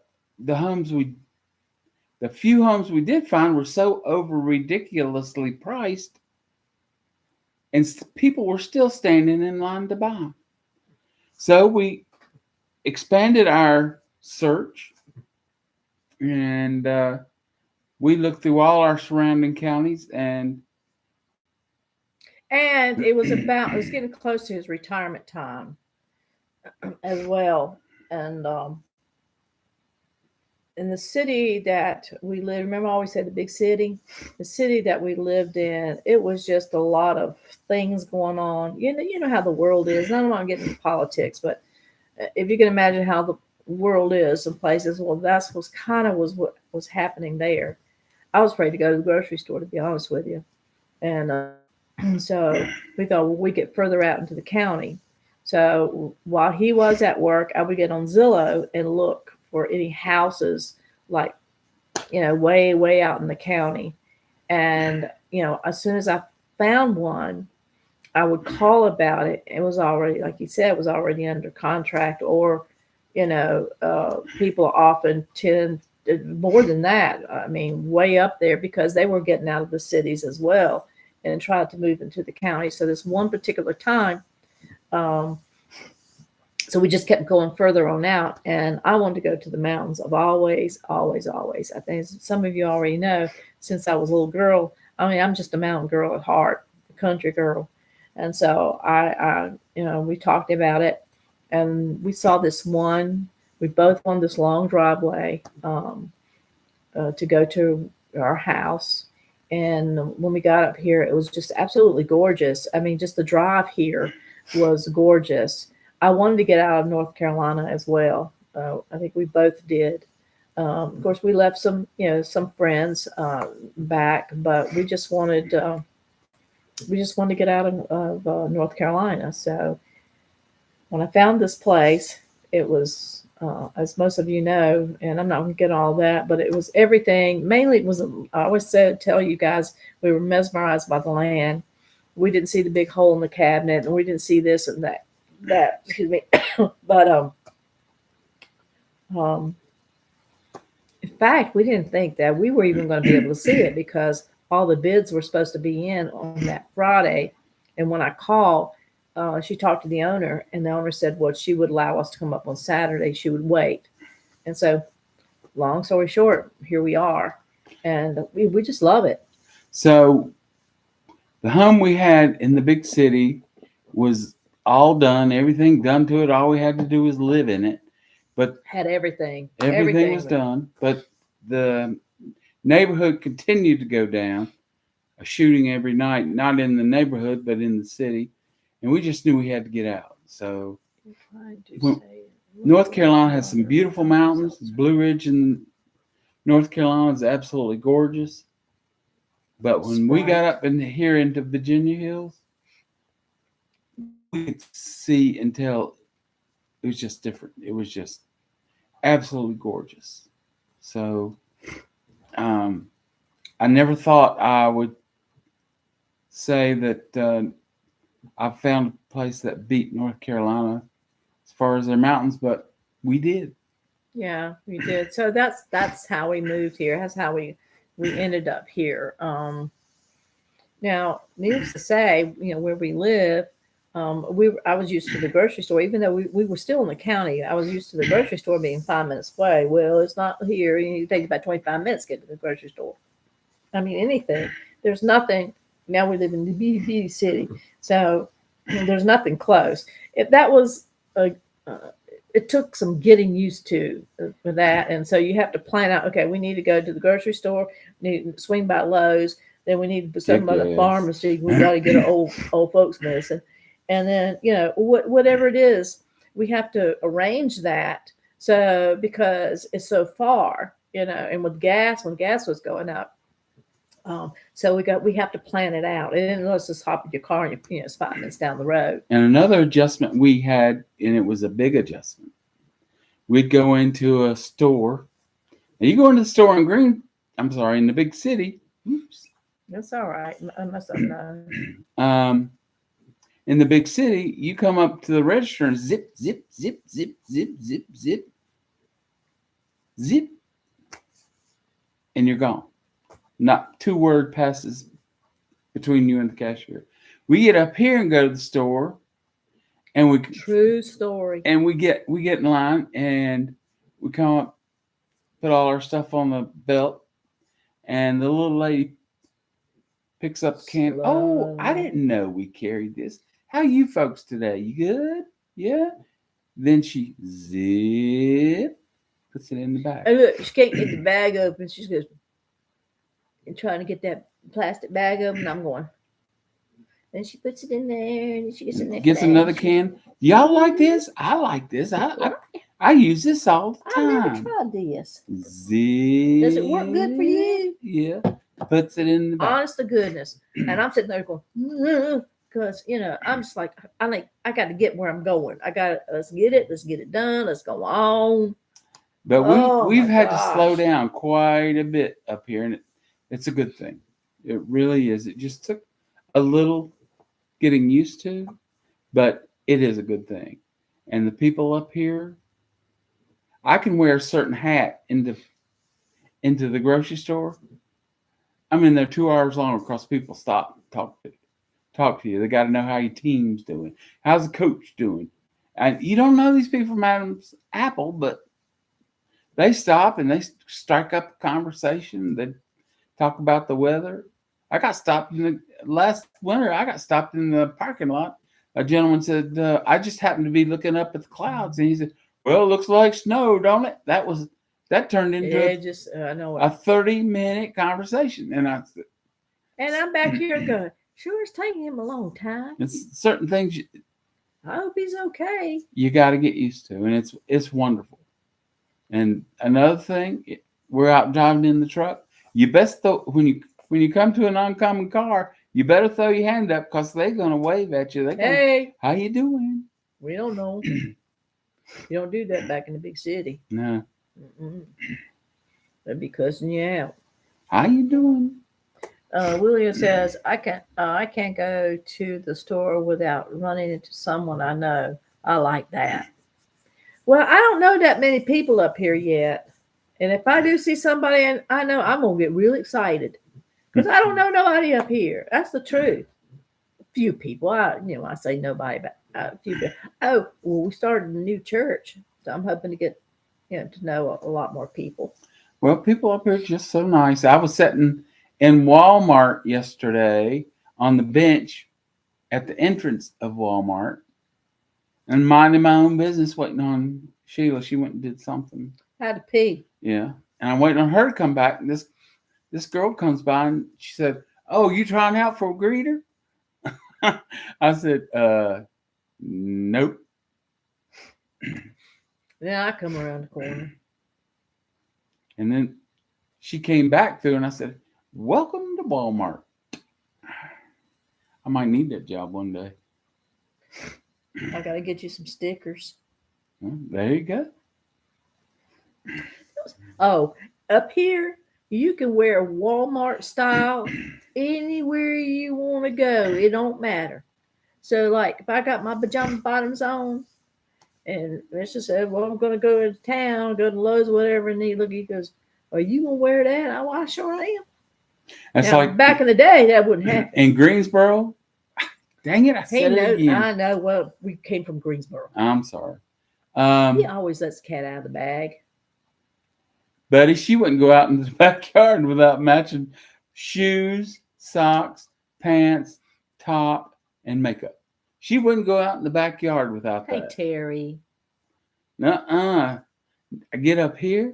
few homes we did find were so over ridiculously priced, and people were still standing in line to buy them. So we expanded our search, and we looked through all our surrounding counties, and it was getting close to his retirement time as well. And in the city that we lived, remember I always said the big city? The city that we lived in, it was just a lot of things going on. You know how the world is. And I'm not getting into politics, but if you can imagine how the world is in places, well, that's what was happening there. I was afraid to go to the grocery store, to be honest with you. And so we thought, well, we get further out into the county. So while he was at work, I would get on Zillow and look for any houses like, way, way out in the county. And, as soon as I found one, I would call about it. It was already, like you said, it was already under contract, or, people often tend more than that. I mean, way up there, because they were getting out of the cities as well and tried to move into the county. So this one particular time, so we just kept going further on out, and I wanted to go to the mountains. I've always. I think some of you already know, since I was a little girl, I mean, I'm just a mountain girl at heart, a country girl. And so I we talked about it, and we saw this one. We both wanted this long driveway to go to our house. And when we got up here, it was just absolutely gorgeous. I mean, just the drive here was gorgeous. I wanted to get out of North Carolina as well. I think we both did. Of course, we left some friends back, but we just wanted to get out of North Carolina. So when I found this place, it was, as most of you know, and I'm not going to get all that, but it was everything. Mainly, it was. I always tell you guys, we were mesmerized by the land. We didn't see the big hole in the cabinet, and we didn't see this and that. Excuse me. But in fact, we didn't think that we were even going to be able to see it, because all the bids were supposed to be in on that Friday. And when I called, she talked to the owner, and the owner said, well, she would allow us to come up on Saturday. She would wait. And so, long story short, here we are. And we just love it. So the home we had in the big city was all done, everything done to it. All we had to do was live in it. But had everything. Everything was done. But the neighborhood continued to go down. A shooting every night, not in the neighborhood, but in the city. And we just knew we had to get out. So North Carolina has some beautiful mountains. The Blue Ridge in North Carolina is absolutely gorgeous. But when we got up in here into Virginia Hills, we could see and tell it was just different. It was just absolutely gorgeous. So I never thought I would say that I found a place that beat North Carolina as far as their mountains, but we did. Yeah, we did. So that's how we moved here. That's how we ended up here. Now, needless to say, where we live, I was used to the grocery store, even though we were still in the county. I was used to the grocery store being 5 minutes away. Well, it's not here. It takes about 25 minutes to get to the grocery store. I mean, anything. There's nothing. Now we live in the beauty city, so there's nothing close. If that was it took some getting used to for that, and so you have to plan out. Okay, we need to go to the grocery store. Need to swing by Lowe's. Then we need to some other pharmacy. We got to get an old folks medicine, and then whatever it is, we have to arrange that. So because it's so far, and with gas, when gas was going up. So we have to plan it out, and let's just hop in your car and it's 5 minutes down the road. And another adjustment we had, and it was a big adjustment. We'd go into a store. And you go into the store in the big city. Oops. That's all right. I must have known. In the big city, you come up to the register and zip, zip, zip, zip, zip, zip, zip, zip, and you're gone. Not 2 word passes between you and the cashier. We get up here and go to the store, and true story. And we get in line, and we come up, put all our stuff on the belt, and the little lady picks up the can. Oh, I didn't know we carried this. How are you folks today? You good? Yeah. Then she puts it in the bag. And look, she can't get the bag open. She goes and trying to get that plastic bag open. I'm going. Then she puts it in there, and she gets another can. Y'all like this? I like this. I use this all the time. I never tried this. Does it work good for you? Yeah. Puts it in the bag. Honest to goodness. And I'm sitting there going, because I'm just like I got to get where I'm going. Let's get it done. Let's go on. But we've had to slow down quite a bit up here, and it's a good thing. It really is. It just took a little getting used to, but it is a good thing. And the people up here, I can wear a certain hat into the grocery store. I'm in there 2 hours longer because people stop and talk to you. They got to know how your team's doing. How's the coach doing? And you don't know these people from Adam's Apple, but they stop and they strike up a conversation. They talk about the weather. I got stopped last winter. I got stopped in the parking lot. A gentleman said, I just happened to be looking up at the clouds. And he said, well, it looks like snow, don't it? That turned into a 30-minute conversation. And I'm back here going, sure, it's taking him a long time. It's certain things. I hope he's okay. You got to get used to, and it's wonderful. And another thing, we're out driving in the truck. You best when you come to an oncoming car, you better throw your hand up because they're gonna wave at you. Hey, how you doing? We don't know. You don't do that back in the big city. No. They'd be cussing you out. How you doing? William says, I can't go to the store without running into someone I know. I like that. Well, I don't know that many people up here yet. And if I do see somebody and I know, I'm going to get really excited. Because I don't know nobody up here. That's the truth. A few people. I say nobody, but a few people. Oh, well, we started a new church. So I'm hoping to get, to know a lot more people. Well, people up here are just so nice. I was sitting in Walmart yesterday on the bench at the entrance of Walmart and minding my own business, waiting on Sheila. She went and did something. Had to pee. Yeah. And I'm waiting on her to come back. And this girl comes by and she said, oh, you trying out for a greeter? I said, nope. Then I come around the corner. And then she came back through and I said, welcome to Walmart. I might need that job one day. I got to get you some stickers. Well, there you go. Oh, up here, You can wear Walmart style anywhere you want to go. It don't matter. So, like, if I got my pajama bottoms on, and Mr. said, "Well, I'm going to go into town, go to Lowe's, whatever," and he goes, "Are you going to wear that?" I sure am. That's Now, like back in the day, that wouldn't happen. in Greensboro. Dang it! I He said it knows. again. I know. Well, we came from Greensboro. I'm sorry. He always lets the cat out of the bag. Buddy, she wouldn't go out in the backyard without matching shoes, socks, pants, top, and makeup. She wouldn't go out in the backyard without Hey, that. Terry. I get up here.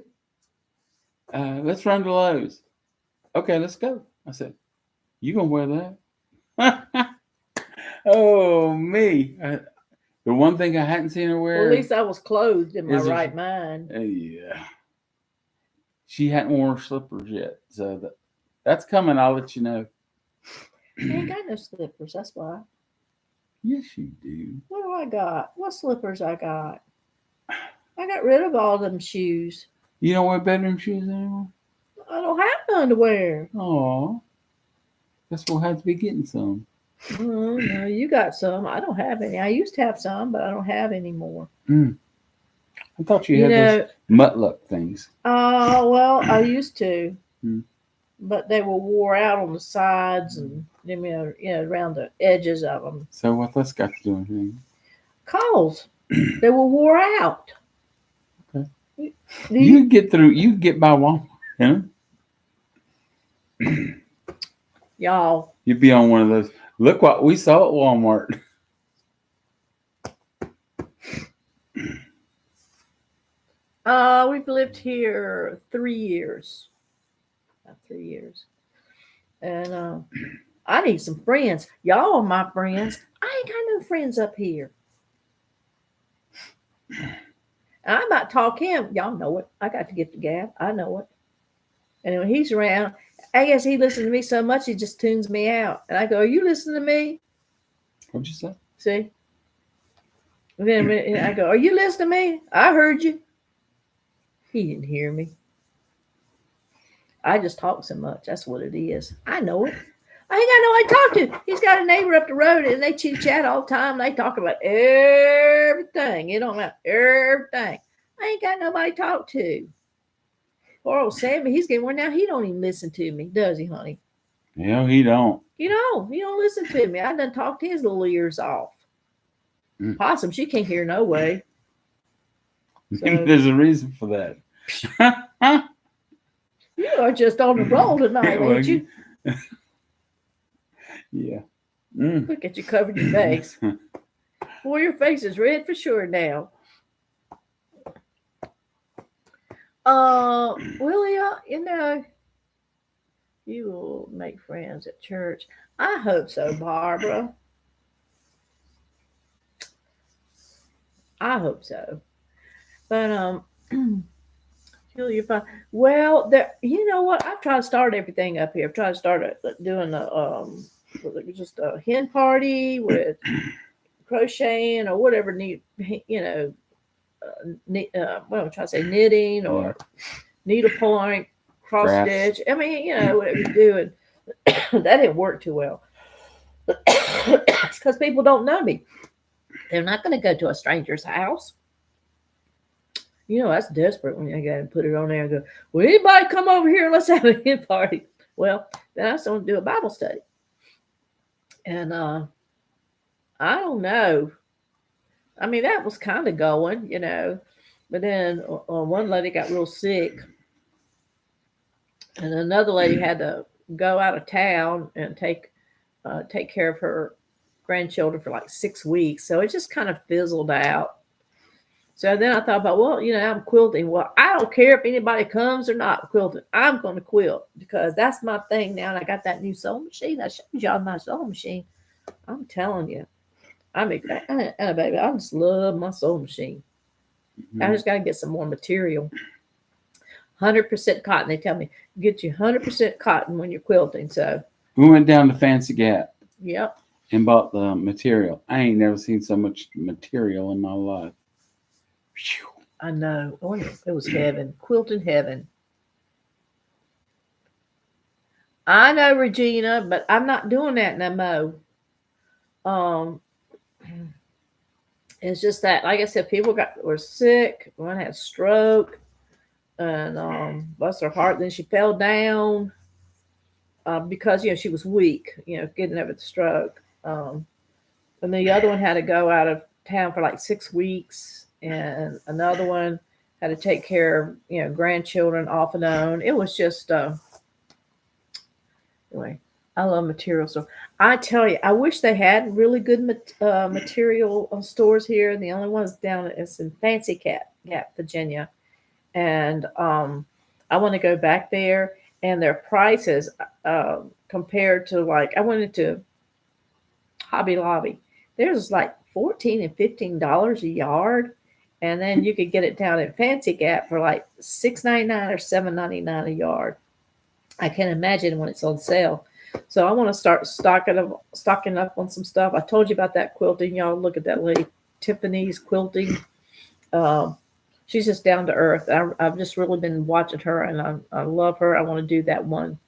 Let's run to Lowe's. Okay, let's go. I said, "You gonna wear that?" Oh, me. The one thing I hadn't seen her wear. Well, at least I was clothed in my Is it- right mind. Yeah. She hadn't worn her slippers yet, so that's coming. I'll let you know. I ain't got no slippers. That's why. Yes, you do. What do I got? What slippers I got? I got rid of all them shoes. You don't wear bedroom shoes anymore? I don't have none to wear. Oh, guess we'll have to be getting some. Oh, no, you got some. I don't have any. I used to have some, but I don't have any more. I thought you had those mutluck things. Well, I used to, Hmm. but they were wore out on the sides and around the edges of them. So what that's got to do with anything? Cause they were wore out. Okay. You You get by Walmart, huh? y'all. You'd be on one of those. Look what we saw at Walmart. We've lived here 3 years. About 3 years. And I need some friends. Y'all are my friends. I ain't got no friends up here. I might talk him. Y'all know it. I got to get the gab. I know it. And when he's around, I guess he listens to me so much he just tunes me out. And I go, "Are you listening to me?" What'd you say? See? And then I go, "Are you listening to me? I heard you." He didn't hear me. I just talk so much. That's what it is. I know it. I ain't got nobody to talk to. He's got a neighbor up the road and they chit chat all the time. They talk about everything. It don't matter. Everything. I ain't got nobody to talk to. Poor old Sammy, he's getting one now. He don't even listen to me, does he, honey? No, he don't. He don't listen to me. I done talked his little ears off. Possum, she can't hear no way. So, there's a reason for that. You are just on the roll tonight, ain't you? Yeah. Look at you covered your face. Boy, your face is red for sure now. Willie, you will make friends at church. I hope so, Barbara. I hope so. But you're fine. Well, you know what? I've tried to start everything up here. I've tried to start doing just a hen party with crocheting or whatever what I'm trying to say, knitting or needlepoint, cross stitch. I mean, whatever you do, and that didn't work too well. It's because people don't know me. They're not going to go to a stranger's house. That's desperate when you got to put it on there and go, "Will anybody come over here and let's have a hen party?" Well, then I started to do a Bible study. And I don't know. I mean, that was kind of going, But then one lady got real sick. And another lady had to go out of town and take care of her grandchildren for like 6 weeks. So it just kind of fizzled out. So then I thought about, well, I'm quilting. Well, I don't care if anybody comes or not quilting. I'm going to quilt because that's my thing now. And I got that new sewing machine. I showed y'all my sewing machine. I'm telling you. Baby, I just love my sewing machine. Mm-hmm. I just got to get some more material. 100% cotton. They tell me, get you 100% cotton when you're quilting. So we went down to Fancy Gap. Yep. And bought the material. I ain't never seen so much material in my life. I know. Oh, it was heaven. Quilting heaven. I know, Regina, but I'm not doing that no more. It's just that, like I said, people were sick. One had stroke, and bless her heart. Then she fell down because she was weak. Getting over the stroke. And the other one had to go out of town for like 6 weeks, and another one had to take care of grandchildren off and on. It was just anyway. I love material stores. I tell you, I wish they had really good material stores here. The only ones down is in Fancy Gap, Virginia, and I want to go back there. And their prices compared to, like, I went into Hobby Lobby. There's like $14 and $15 a yard, and then you could get it down at Fancy Gap for like $6.99 or $7.99 a yard. I can't imagine when it's on sale. So I want to start stocking up on some stuff. I told you about that quilting. Y'all look at that lady, Tiffany's quilting. She's just down to earth. I've just really been watching her, and I love her. I want to do that one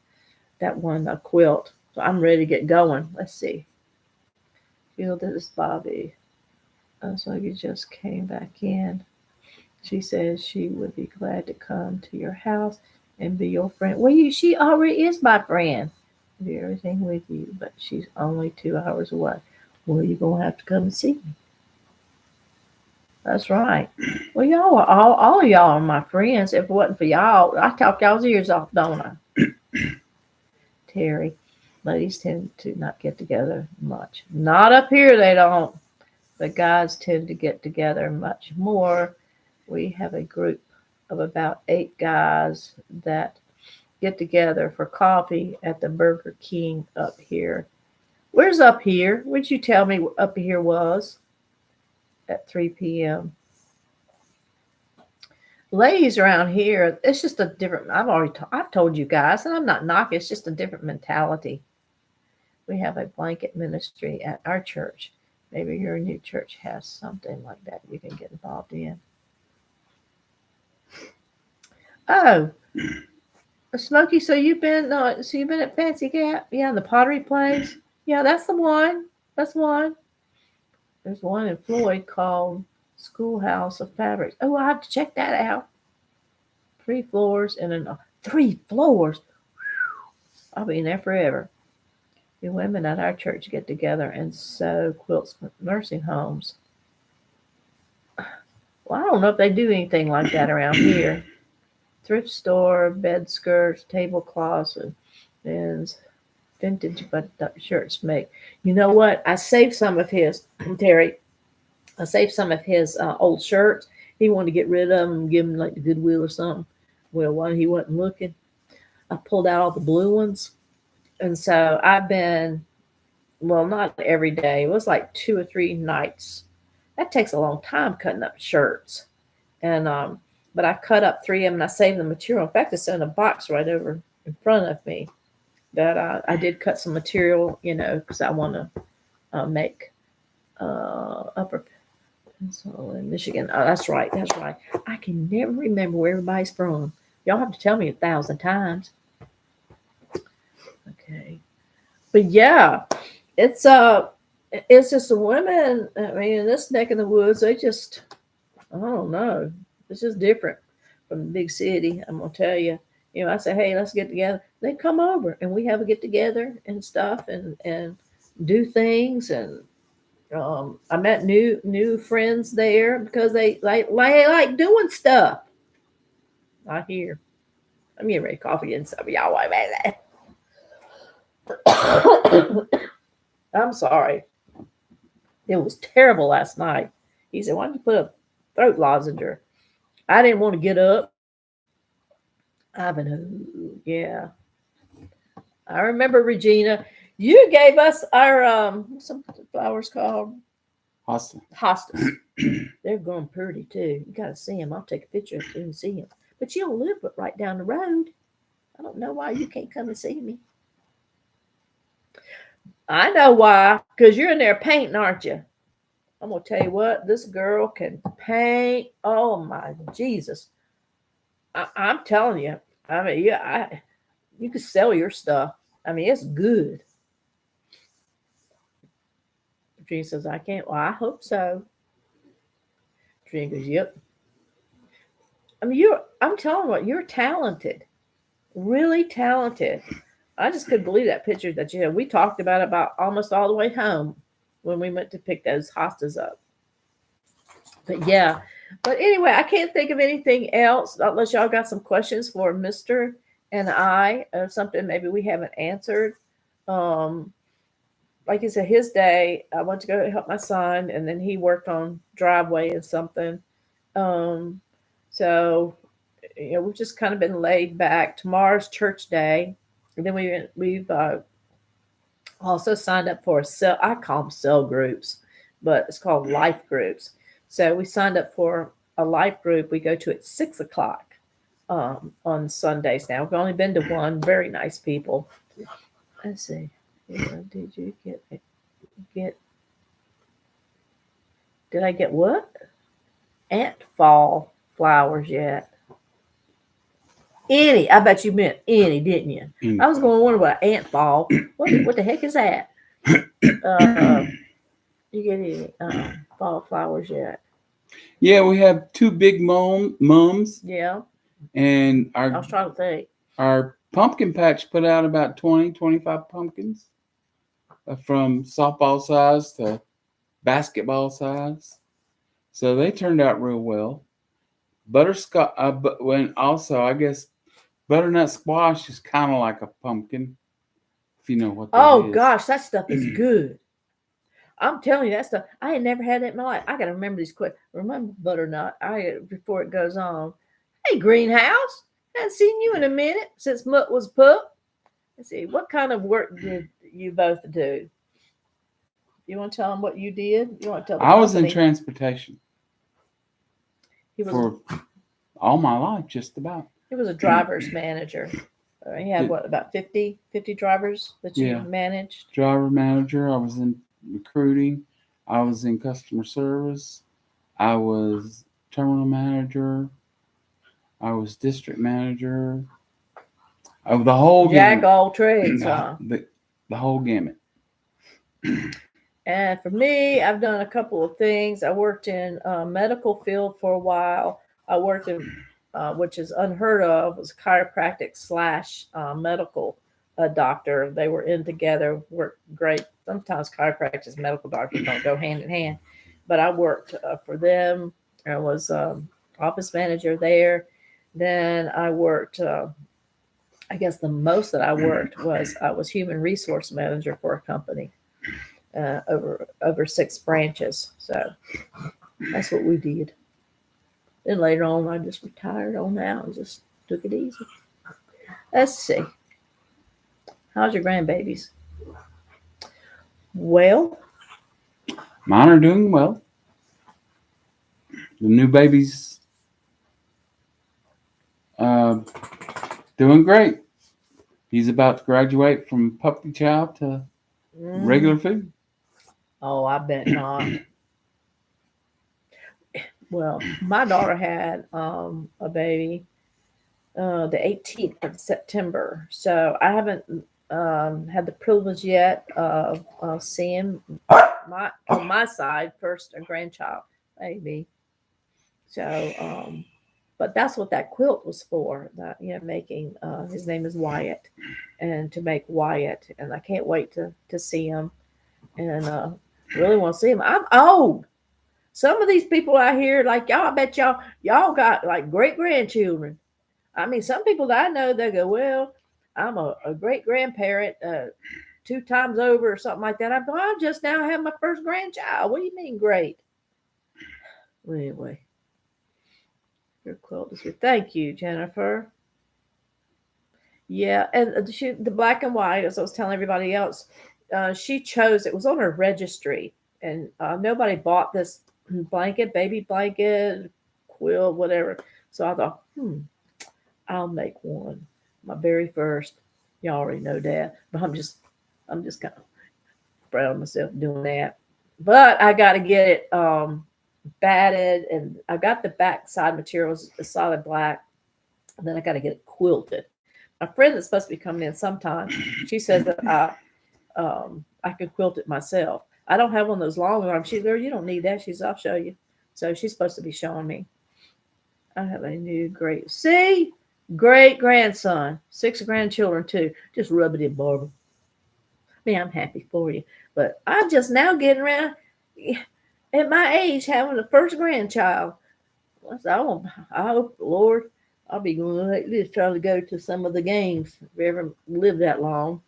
quilt. So I'm ready to get going. Let's see. This is Bobby. So you just came back in. She says she would be glad to come to your house and be your friend. Well, she already is my friend. Do everything with you, but she's only 2 hours away. Well, you're gonna have to come and see me. That's right. Well, y'all are all of y'all are my friends. If it wasn't for y'all, I talk y'all's ears off, don't I? Terry, ladies tend to not get together much. Not up here, they don't. But guys tend to get together much more. We have a group of about 8 guys that get together for coffee at the Burger King up here. Where's up here? What'd you tell me up here was at 3 p.m.? Ladies around here, it's just a different. I've told you guys, and I'm not knocking. It's just a different mentality. We have a blanket ministry at our church. Maybe your new church has something like that you can get involved in. Oh, Smokey, so you've been at Fancy Gap? Yeah, the pottery place. Yeah, that's the one. That's one. There's one in Floyd called Schoolhouse of Fabrics. Oh, I have to check that out. 3 floors and 3 floors. I'll be in there forever. The women at our church get together and sew quilts for nursing homes. Well, I don't know if they do anything like that around here. Thrift store, bed skirts, tablecloths, and men's vintage button-up shirts make. You know what? I saved some of his, Terry. I saved some of his old shirts. He wanted to get rid of them and give them like the Goodwill or something. Well, while he wasn't looking, I pulled out all the blue ones. And so I've been, well, not every day. It was like 2 or 3 nights. That takes a long time cutting up shirts. And but I cut up 3 of them and I saved the material. In fact, it's in a box right over in front of me that I did cut some material, because I want to make upper pencil in Michigan. Oh, that's right. That's right. I can never remember where everybody's from. Y'all have to tell me 1,000 times. Okay. But yeah, it's just the women. I mean, in this neck of the woods, I don't know. It's just different from the big city. I'm gonna tell you. I say, hey, let's get together. They come over and we have a get together and stuff and do things. And I met new friends there because they like doing stuff. I hear. I'm getting ready to coffee and stuff. Y'all want that? I'm sorry. It was terrible last night. He said, why don't you put a throat lozenge? I didn't want to get up. Ivanhoe, yeah. I remember, Regina, you gave us our what's some flowers called? Hostas. They're going pretty too. You got to see them. I'll take a picture of you and see them. But you don't live right down the road. I don't know why you can't come and see me. I know why. Because you're in there painting, aren't you? I'm going to tell you what. This girl can paint. Oh, my Jesus. I'm telling you. I mean, yeah, you could sell your stuff. I mean, it's good. Trina says, I can't. Well, I hope so. Trina goes, yep. I mean, I'm telling you what, you're talented. Really talented. I just couldn't believe that picture that you had. We talked about almost all the way home when we went to pick those hostas up. But yeah. But anyway, I can't think of anything else unless y'all got some questions for Mr. and I, or something maybe we haven't answered. Like I said, his day, I went to go help my son, and then he worked on driveway and something. So we've just kind of been laid back. Tomorrow's church day, and then we've also signed up for a cell. I call them cell groups, but it's called life groups. So we signed up for a life group. We go to at 6:00 on Sundays now. We've only been to one. Very nice people. Let's see. Did you get? Did I get what? Ant fall flowers yet? Any? I bet you meant any, didn't you? I was going to wonder what ant fall. What the heck is that? You get any fall flowers yet? Yeah, we have 2 big mums. Yeah. And I was trying to think. Our pumpkin patch put out about 20, 25 pumpkins from softball size to basketball size. So they turned out real well. Butterscotch, I guess butternut squash is kind of like a pumpkin, if you know what that is. Oh gosh, that stuff is good. I'm telling you, that stuff. I had never had that in my life. I got to remember these quick. Remember butternut. Before it goes on. Hey, greenhouse. Haven't seen you in a minute since Mutt was pup. Let's see. What kind of work did you both do? You want to tell them what you did? You want to tell them? I was in transportation. He was for all my life, just about. He was a driver's manager. He had about 50 drivers that you managed? Driver manager. I was in recruiting. I was in customer service. I was terminal manager. I was district manager. Of the whole Jack all trades, huh? The whole gamut. And for me, I've done a couple of things. I worked in medical field for a while. I worked in, which is unheard of, was chiropractic / medical doctor. They were in together, worked great. Sometimes chiropractors and medical doctors don't go hand in hand. But I worked for them. I was office manager there. Then I worked, I guess the most that I worked was I was human resource manager for a company. Over 6 branches. So that's what we did. Then later on, I just retired on out and just took it easy. Let's see. How's your grandbabies? Well, mine are doing well. The new baby's doing great. He's about to graduate from puppy child to regular food. Oh, I bet not. Well, my daughter had a baby the 18th of September. So I haven't had the privilege yet of seeing on my side first a grandchild baby. So, but that's what that quilt was for. That making his name is Wyatt, and to make Wyatt, and I can't wait to see him, and really want to see him. I'm old. Some of these people out here, like y'all, I bet y'all got like great grandchildren. I mean, some people that I know, they go, well, I'm a great grandparent 2 times over or something like that. I go, I just now have my first grandchild. What do you mean great? Well, anyway, your quilt is good. Thank you, Jennifer. Yeah, and the black and white, as I was telling everybody else, she chose, it was on her registry, and nobody bought this blanket, baby blanket, quilt, whatever. So I thought, I'll make one. My very first. Y'all already know that, but I'm just kind of proud of myself doing that. But I got to get it batted, and I got the backside materials, the solid black, and then I got to get it quilted. a friend that's supposed to be coming in sometime. She says that I could quilt it myself. I don't have one of those long arms. She's there. You don't need that. She's. I'll show you. So she's supposed to be showing me. I have a new great grandson, 6 grandchildren too. Just rub it in, Barbara. Man, I'm happy for you. But I'm just now getting around at my age having the first grandchild. I hope, Lord, I'll be going like this, trying to go to some of the games. If you ever lived that long,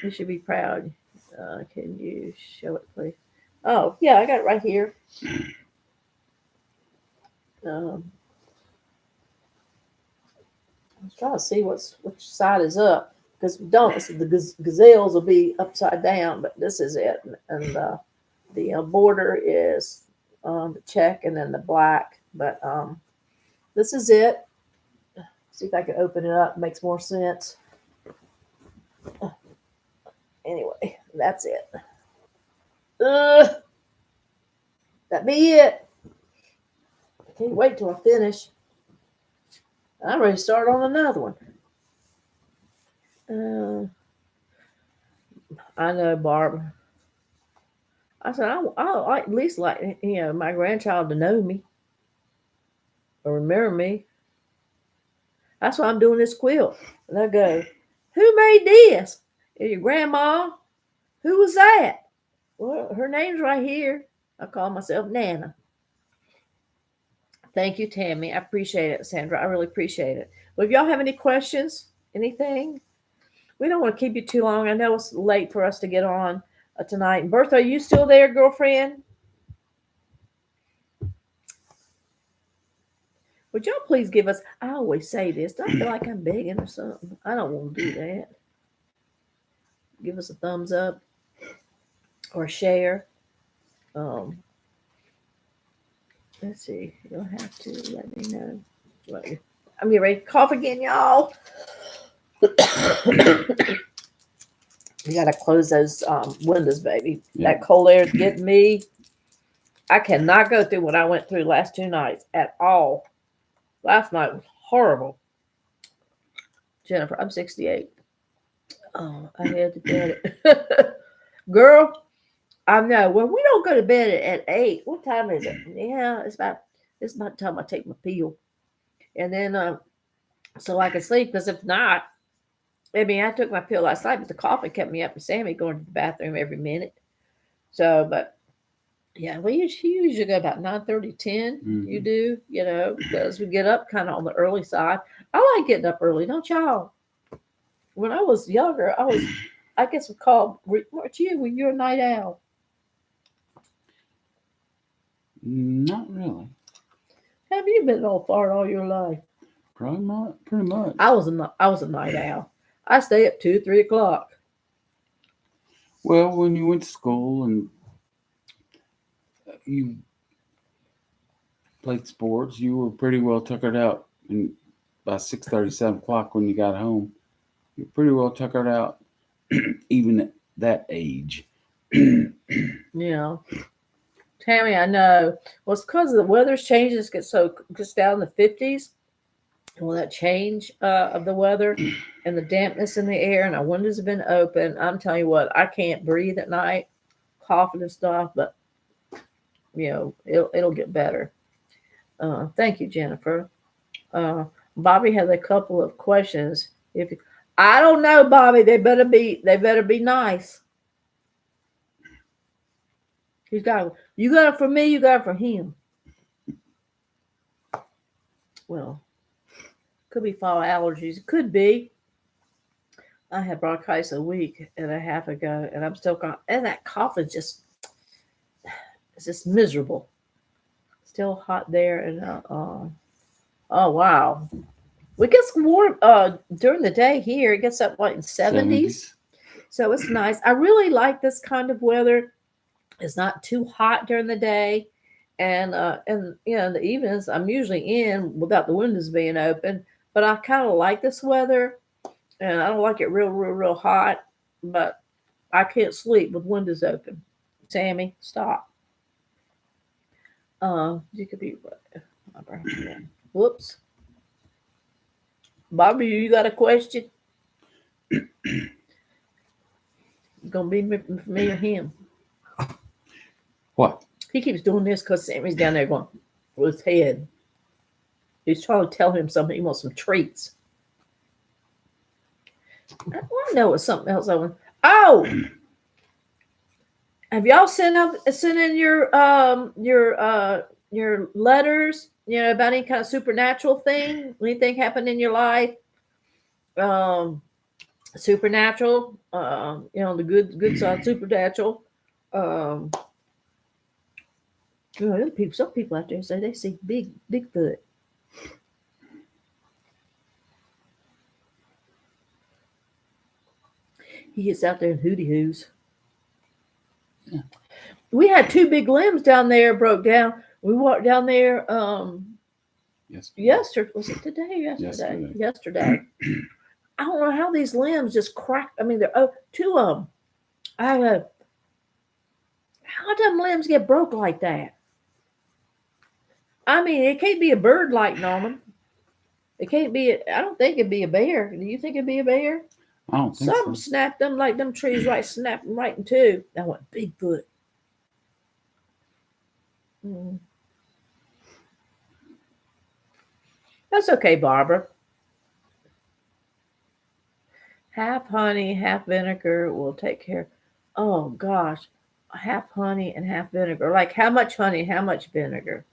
you should be proud. Can you show it, please? Oh, yeah, I got it right here. I was trying to see which side is up, because if we don't, the gazelles will be upside down, but this is it. And the border is the check and then the black. But this is it. See if I can open it up. It makes more sense. Anyway, that's it. That be it. I can't wait till I finish. I'm ready to start on another one. I know, Barb. I said, I at least like, my grandchild to know me or remember me. That's why I'm doing this quilt. And I go, who made this? Your grandma? Who was that? Well, her name's right here. I call myself Nana. Thank you, Tammy. I appreciate it, Sandra. I really appreciate it. Well, if y'all have any questions, anything, we don't want to keep you too long. I know it's late for us to get on tonight. Bertha, are you still there, girlfriend? Would y'all please give us, I always say this, don't feel like I'm begging or something. I don't want to do that. Give us a thumbs up or share. Let's see. You'll have to let me know. I'm getting ready to cough again, y'all. You got to close those windows, baby. Yeah. That cold air is getting me. I cannot go through what I went through last 2 nights at all. Last night was horrible. Jennifer, I'm 68. Oh, I had to get it. Girl, I know. Well, we don't go to bed at 8. What time is it? Yeah, it's about the time I take my pill. And then so I can sleep, because if not, I mean, I took my pill last night, but the coffee kept me up, and Sammy going to the bathroom every minute. So, but yeah, we usually go about 9:30, 10. Mm-hmm. You do, because we get up kind of on the early side. I like getting up early, don't y'all? When I was younger, I guess we called, weren't you? Were you a night owl? Not really. Have you been all far all your life? Probably not. Pretty much. I was a night owl. I stay up 2, 3 o'clock. Well, when you went to school and you played sports, you were pretty well tuckered out. And by 6:30, 7 o'clock when you got home, you're pretty well tuckered out, even at that age. Yeah. Tammy, I know. Well, it's because the weather's changing. It gets down in the 50s. And with that change of the weather and the dampness in the air, and our windows have been open, I'm telling you what, I can't breathe at night, coughing and stuff, but it'll get better. Thank you, Jennifer. Bobby has a couple of questions. I don't know, Bobby, they better be nice. You got it for me, you got it for him. Well, could be fall allergies. It could be. I had bronchitis a week and a half ago, and I'm still and that cough is just miserable. Still hot there, and oh wow, we get some warm during the day here. It gets up in 70s, so it's nice. I really like this kind of weather. It's not too hot during the day, and in the evenings I'm usually in without the windows being open. But I kind of like this weather, and I don't like it real hot. But I can't sleep with windows open. Sammy, stop. You could be. Whoops. Bobby, you got a question? Gonna be me or him? What? He keeps doing this because Sammy's down there going with his head. He's trying to tell him something. He wants some treats. I want to know what something else I want. Oh, have y'all sent in your letters? You know, about any kind of supernatural thing? Anything happened in your life? Supernatural. You know, the good side, supernatural. You know, some people out there say they see Bigfoot. He gets out there and hooty hoos. Yeah. We had 2 big limbs down there broke down. We walked down there yesterday. Was it today? Yesterday. I don't know how these limbs just cracked. I mean, they're 2 of them. I don't know. How do them limbs get broke like that? I mean, it can't be a bird lighting on them. It can't be. I don't think it'd be a bear. Do you think it'd be a bear? I don't think Some snapped them like them trees right, snapped them right in 2. That went Bigfoot. That's okay, Barbara. Half honey, half vinegar will take care. Oh gosh, half honey and half vinegar. Like how much honey, how much vinegar?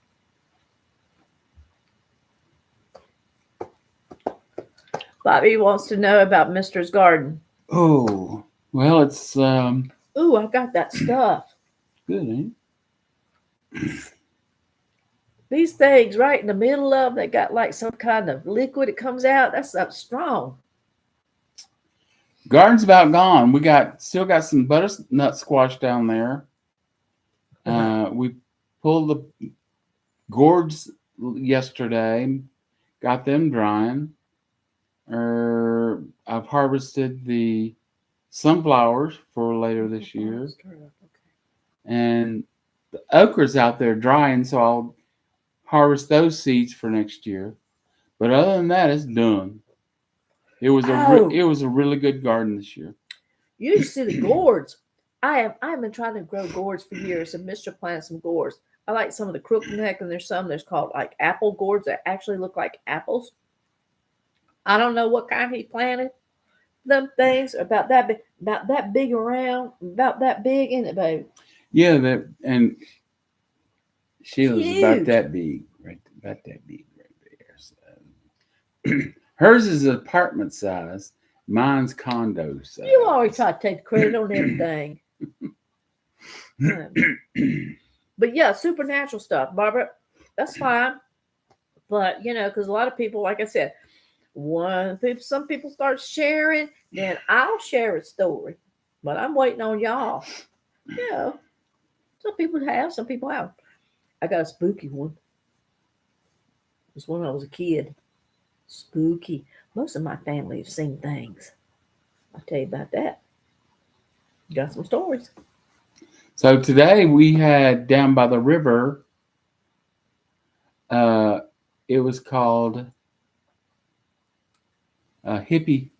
Bobby wants to know about Mister's garden. Oh, well, it's Ooh, I got that stuff. Good, ain't it? These things right in the middle of, they got like some kind of liquid that comes out. That's up strong. Garden's about gone. We still got some butternut squash down there. We pulled the gourds yesterday, got them drying. I've harvested the sunflowers for later this year. And the okra's out there drying, so I'll harvest those seeds for next year. But other than that, it's done. It was a really good garden this year. You should see the gourds. I've been trying to grow gourds for years, and Mr. planted some gourds. I like some of the crookneck, and there's called like apple gourds that actually look like apples. I don't know what kind he planted. Them things are about that big around, about that big, isn't it, babe? Yeah, and Sheila's about that big, right? About that big right there. So. Hers is apartment size. Mine's condo size. You always try to take the credit on everything. But yeah, supernatural stuff, Barbara. That's fine. But you know, because a lot of people, like I said, some people start sharing, then I'll share a story. But I'm waiting on y'all. You know, some people have, some people haven't. I got a spooky one. It was when I was a kid. Spooky. Most of my family have seen things. I'll tell you about that. Got some stories. So today we had down by the river, it was called Hippie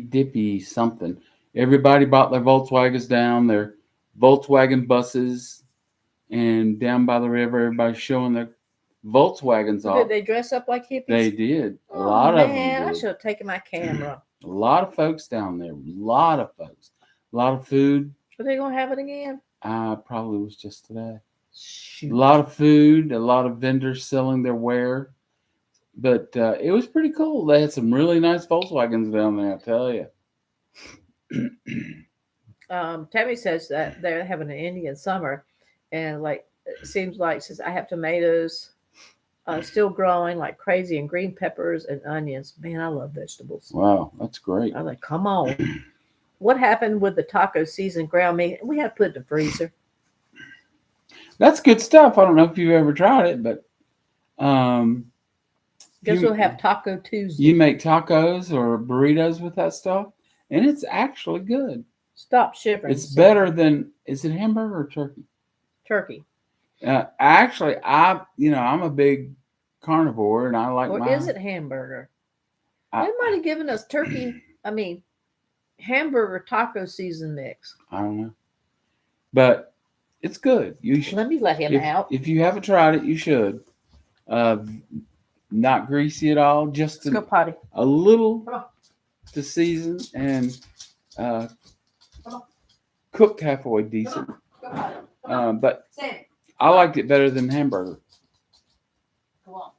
Dippy something. Everybody bought their Volkswagens down, their Volkswagen buses, and down by the river, everybody's showing their Volkswagens off. Did they dress up like hippies? They did. A lot of them did. I should have taken my camera. A lot of folks down there. A lot of folks. A lot of food. Are they going to have it again? Probably was just today. Shoot. A lot of food. A lot of vendors selling their wear. But it was pretty cool. They had some really nice Volkswagens down there, I tell you. Tammy says that they're having an Indian summer. And like, it seems like, since I have tomatoes still growing like crazy, and green peppers and onions. Man, I love vegetables. Wow, that's great. I'm like, come on. What happened with the taco seasoned ground meat? We had to put it in the freezer. That's good stuff. I don't know if you've ever tried it, but guess we'll have Taco Tuesday. You make tacos or burritos with that stuff, and it's actually good. Stop shivering. It's better than, is it hamburger or turkey? Turkey. Actually, I'm a big carnivore, and I like Or is it hamburger? They might have given us hamburger taco season mix. I don't know, but it's good. You should. Let me let him out. If you haven't tried it, you should. Not greasy at all, just Let's go potty. a little to season and cooked halfway decent. But Sammy, I liked it better than hamburger. come on.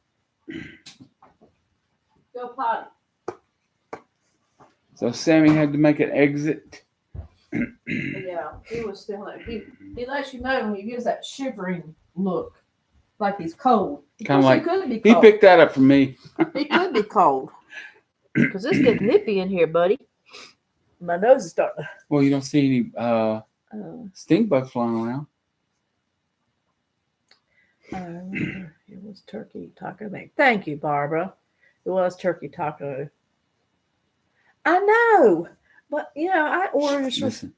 Go potty. So Sammy had to make an exit. Yeah, he was still there. He lets you know when he gives that shivering look, like he's cold. Kind of like he could be he cold. picked that up from me. He could be cold. Because it's getting nippy in here, buddy. My nose is starting. Well, you don't see any stink bugs flying around. It was turkey taco meat. Thank you, Barbara. It was turkey taco. I know, but I ordered. Listen,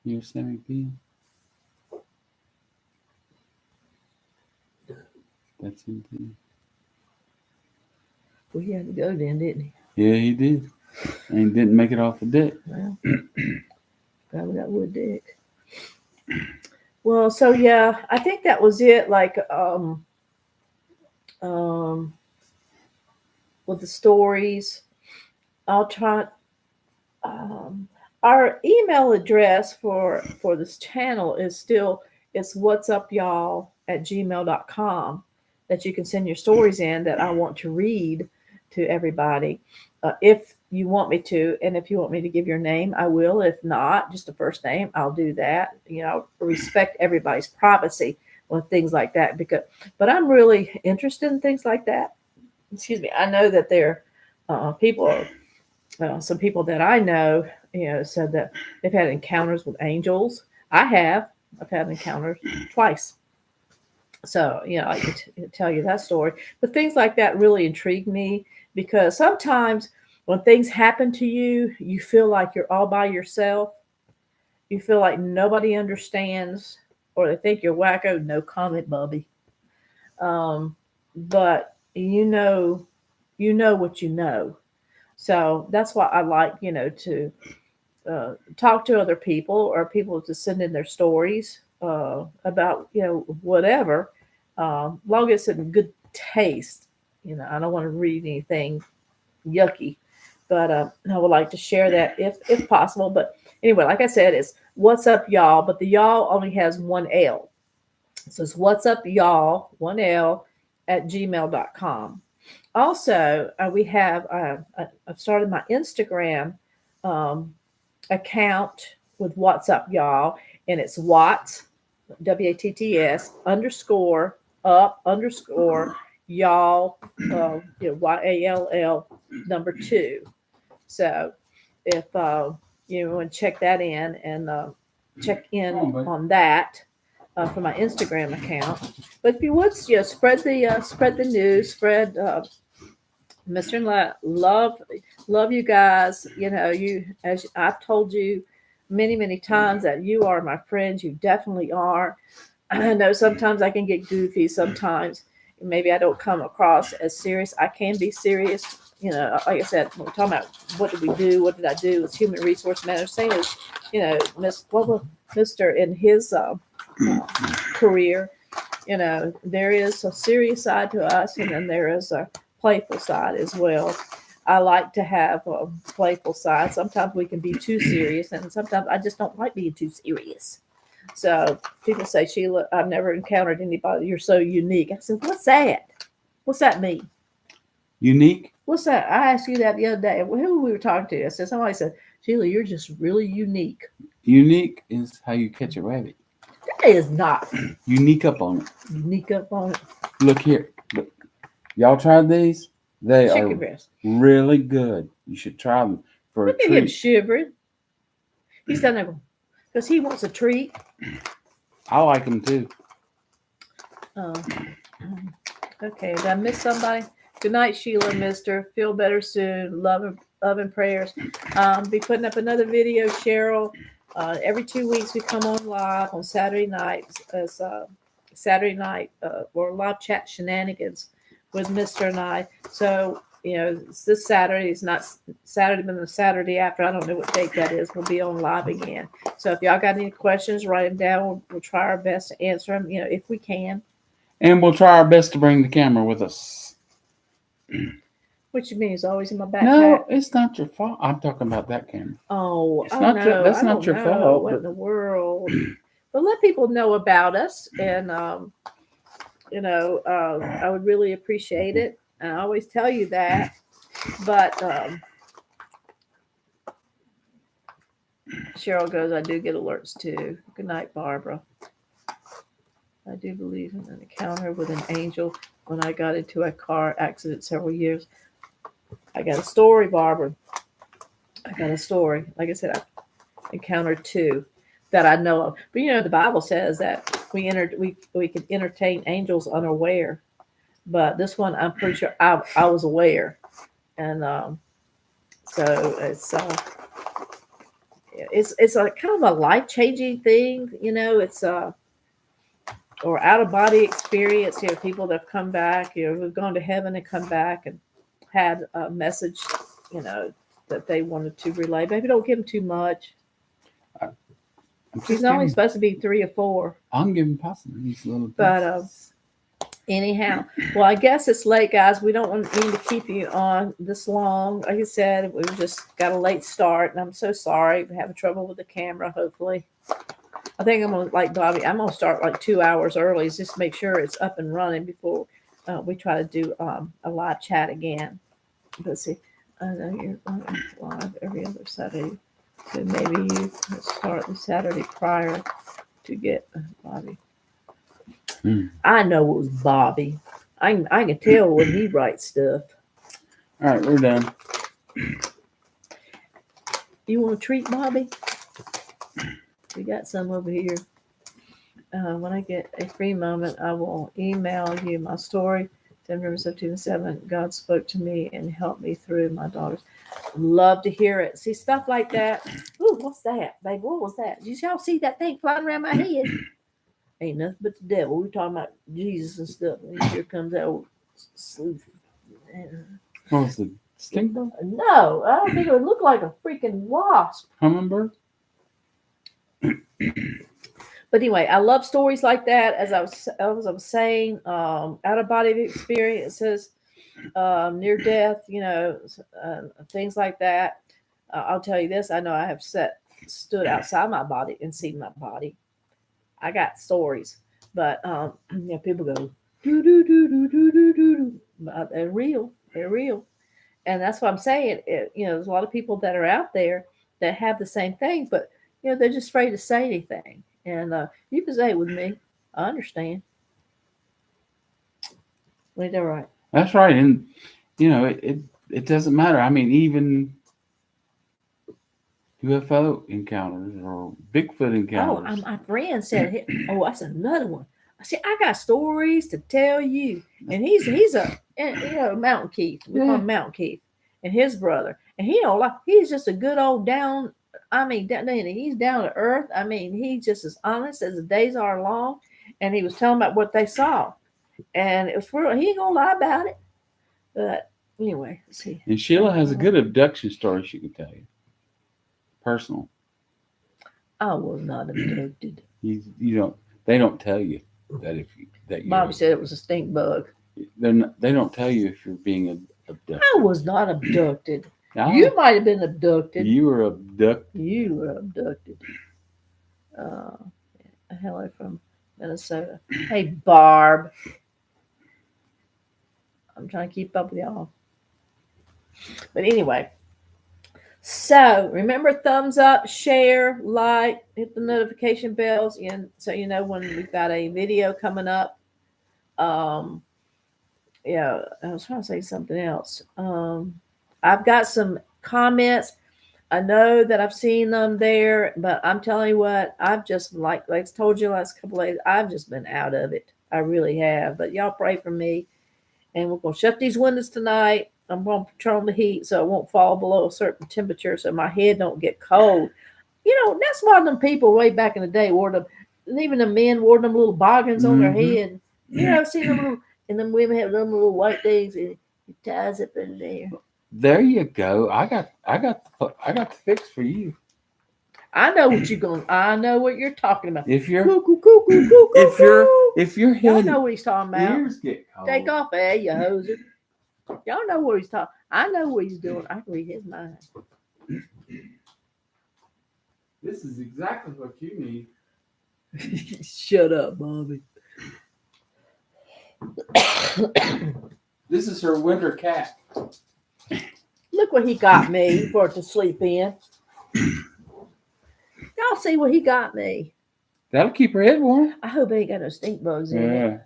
you're Sammy P. That's him too. Well, he had to go then, didn't he? Yeah, he did, and he didn't make it off the deck. Well, probably got wood dick. Well, so yeah, I think that was it. Like, with the stories, I'll try. Our email address for this channel is still whatsupyall@gmail.com, that you can send your stories in that I want to read to everybody, if you want me to, and if you want me to give your name, I will. If not, just the first name, I'll do that. Respect everybody's privacy with things like that, but I'm really interested in things like that. Excuse me. I know that there people, some people that I know, said that they've had encounters with angels. I've had encounters twice. So, I could tell you that story. But things like that really intrigue me, because sometimes when things happen to you, you feel like you're all by yourself. You feel like nobody understands, or they think you're wacko. No comment, Bubby. But you know what you know. So that's why I like, to talk to other people, or people to send in their stories about, whatever, long as it's in good taste. I don't want to read anything yucky, but I would like to share that if possible. But anyway, like I said, it's What's Up Y'all, but the y'all only has one L. So it's What's Up Y'all, one L, @gmail.com. Also, we have, I've started my Instagram account with What's Up Y'all, and it's Watts, WATTS _up y'all, YALL 2. So if you want to check that in, and check in on that for my Instagram account. But if you would, spread the news, spread Mr. and love you guys. You, as I've told you many times, that you are my friends. You definitely are. I know sometimes I can get goofy. Sometimes maybe I don't come across as serious. I can be serious. Like I said, when we're talking about what did we do, what did I do, it's human resource management. Same as, Mr. in his career, there is a serious side to us, and then there is a playful side as well. I like to have a playful side. Sometimes we can be too serious, and sometimes I just don't like being too serious. So people say, Sheila, I've never encountered anybody. You're so unique. I said, what's that? What's that mean? Unique? What's that? I asked you that the other day. Who we were talking to? I said, somebody said, Sheila, you're just really unique. Unique is how you catch a rabbit. That is not. Unique up on it. Unique up on it. Look here. Look. Y'all tried these? They Chicken are breast. really good. You should try them for Look a at him treat. shivering. He's down there because he wants a treat. I like them too. Okay, did I miss somebody? Good night, Sheila, Mister. Feel better soon. Love and prayers. Be putting up another video, Cheryl. Every 2 weeks we come on live on Saturday nights as or live chat shenanigans with Mr. and I. So it's this Saturday. It's not Saturday, but the Saturday after. I don't know what date that is. We'll be on live again. So if y'all got any questions, write them down. We'll try our best to answer them, if we can. And we'll try our best to bring the camera with us. What you mean? It's always in my backpack. No, it's not your fault. I'm talking about that camera. Oh, It's not your, that's not your fault. What in the world? But let people know about us, and I would really appreciate it. And I always tell you that, but Cheryl goes, I do get alerts too. Good night, Barbara. I do believe in an encounter with an angel when I got into a car accident several years. I got a story, Barbara. I got a story. Like I said, I encountered 2 that I know of. But the Bible says that we can entertain angels unaware. But this one, I'm pretty sure I was aware, and so it's a kind of a life-changing thing. It's or out of body experience. People that have come back. Who've gone to heaven and come back and had a message. That they wanted to relay. Maybe don't give them too much. He's only supposed to be 3 or 4. I'm giving possibly these little. But anyhow, well, I guess it's late, guys. We don't want to keep you on this long. Like I said, we just got a late start, and I'm so sorry. We're having trouble with the camera. Hopefully, I think I'm gonna, like Bobby, I'm gonna start like 2 hours early, just to make sure it's up and running before we try to do a live chat again. Let's see. I know you're live every other Saturday, so maybe you can start the Saturday prior to get Bobby. I know it was Bobby. I can tell when he writes stuff. All right, we're done. You want a treat, Bobby? We got some over here. When I get a free moment, I will email you my story. 10 Rivers of 2007. God spoke to me and helped me through my daughters. Love to hear it. See stuff like that. Ooh, what's that, baby? What was that? Did y'all see that thing flying around my head? Ain't nothing but the devil. We're talking about Jesus and stuff. And here comes that old sleuth. What was the stink bug? No, I don't think it would look like a freaking wasp. Hummingbird? But anyway, I love stories like that. As I was saying, out of body experiences, near death, things like that. I'll tell you this: I know I have stood outside my body and seen my body. I got stories, but people go do do do do do do do. But they're real. They're real, and that's what I'm saying. There's a lot of people that are out there that have the same thing, but they're just afraid to say anything. And you can say it with me. I understand. Ain't that right? That's right. And, it doesn't matter. I mean, even UFO encounters or Bigfoot encounters. My friend said, oh, that's another one. I said, I got stories to tell you. And he's a Mountain Keith. We call him Mountain Keith. And his brother. And he's just a good old he's down to earth. I mean, he's just as honest as the days are long. And he was telling about what they saw. And it was for he ain't gonna lie about it. But anyway, let's see. And Sheila has a good abduction story she can tell you. Personal. I was not abducted. They don't tell you that Bobby said it was a stink bug. They don't tell you if you're being abducted. I was not abducted. You might have been abducted. You were abducted. You were abducted. Hello from Minnesota. Hey, Barb. I'm trying to keep up with y'all. But anyway. So remember, thumbs up, share, like, hit the notification bells, and so you know when we've got a video coming up. I was trying to say something else. I've got some comments. I know that I've seen them there, but I'm telling you what, I've just like I told you last couple of days, I've just been out of it. I really have. But y'all pray for me, and we're gonna shut these windows tonight. I'm going to turn on the heat so it won't fall below a certain temperature so my head don't get cold. That's why them people way back in the day wore them, and even the men wore them little boggins on their head. See them little, and them women have them little white things. And He ties up in there. There you go. I got the fix for you. I know what you're going. I know what you're talking about. If you're Cuckoo, cuckoo, cuckoo, if your y'all head know what he's talking about. ears get cold. Take off, you hoser. Y'all know what he's talking. I know what he's doing. I can read his mind. This is exactly what you need. Shut up, Bobby. This is her winter cat. Look what he got me for it to sleep in. Y'all see what he got me. That'll keep her head warm. I hope it ain't got no stink bugs in it.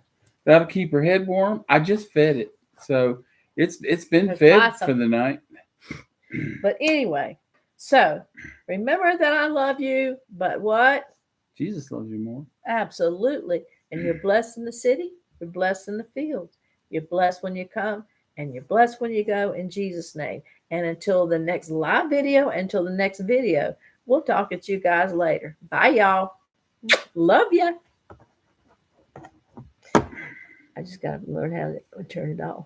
That'll keep her head warm. I just fed it, so it's been fed awesome. for the night. But anyway, so remember that I love you, but what? Jesus loves you more. Absolutely. And you're blessed in the city, you're blessed in the fields, you're blessed when you come, and you're blessed when you go in Jesus' name. And until the next live video, until the next video, we'll talk at you guys later. Bye, y'all. Love ya. I just got to learn how to turn it off.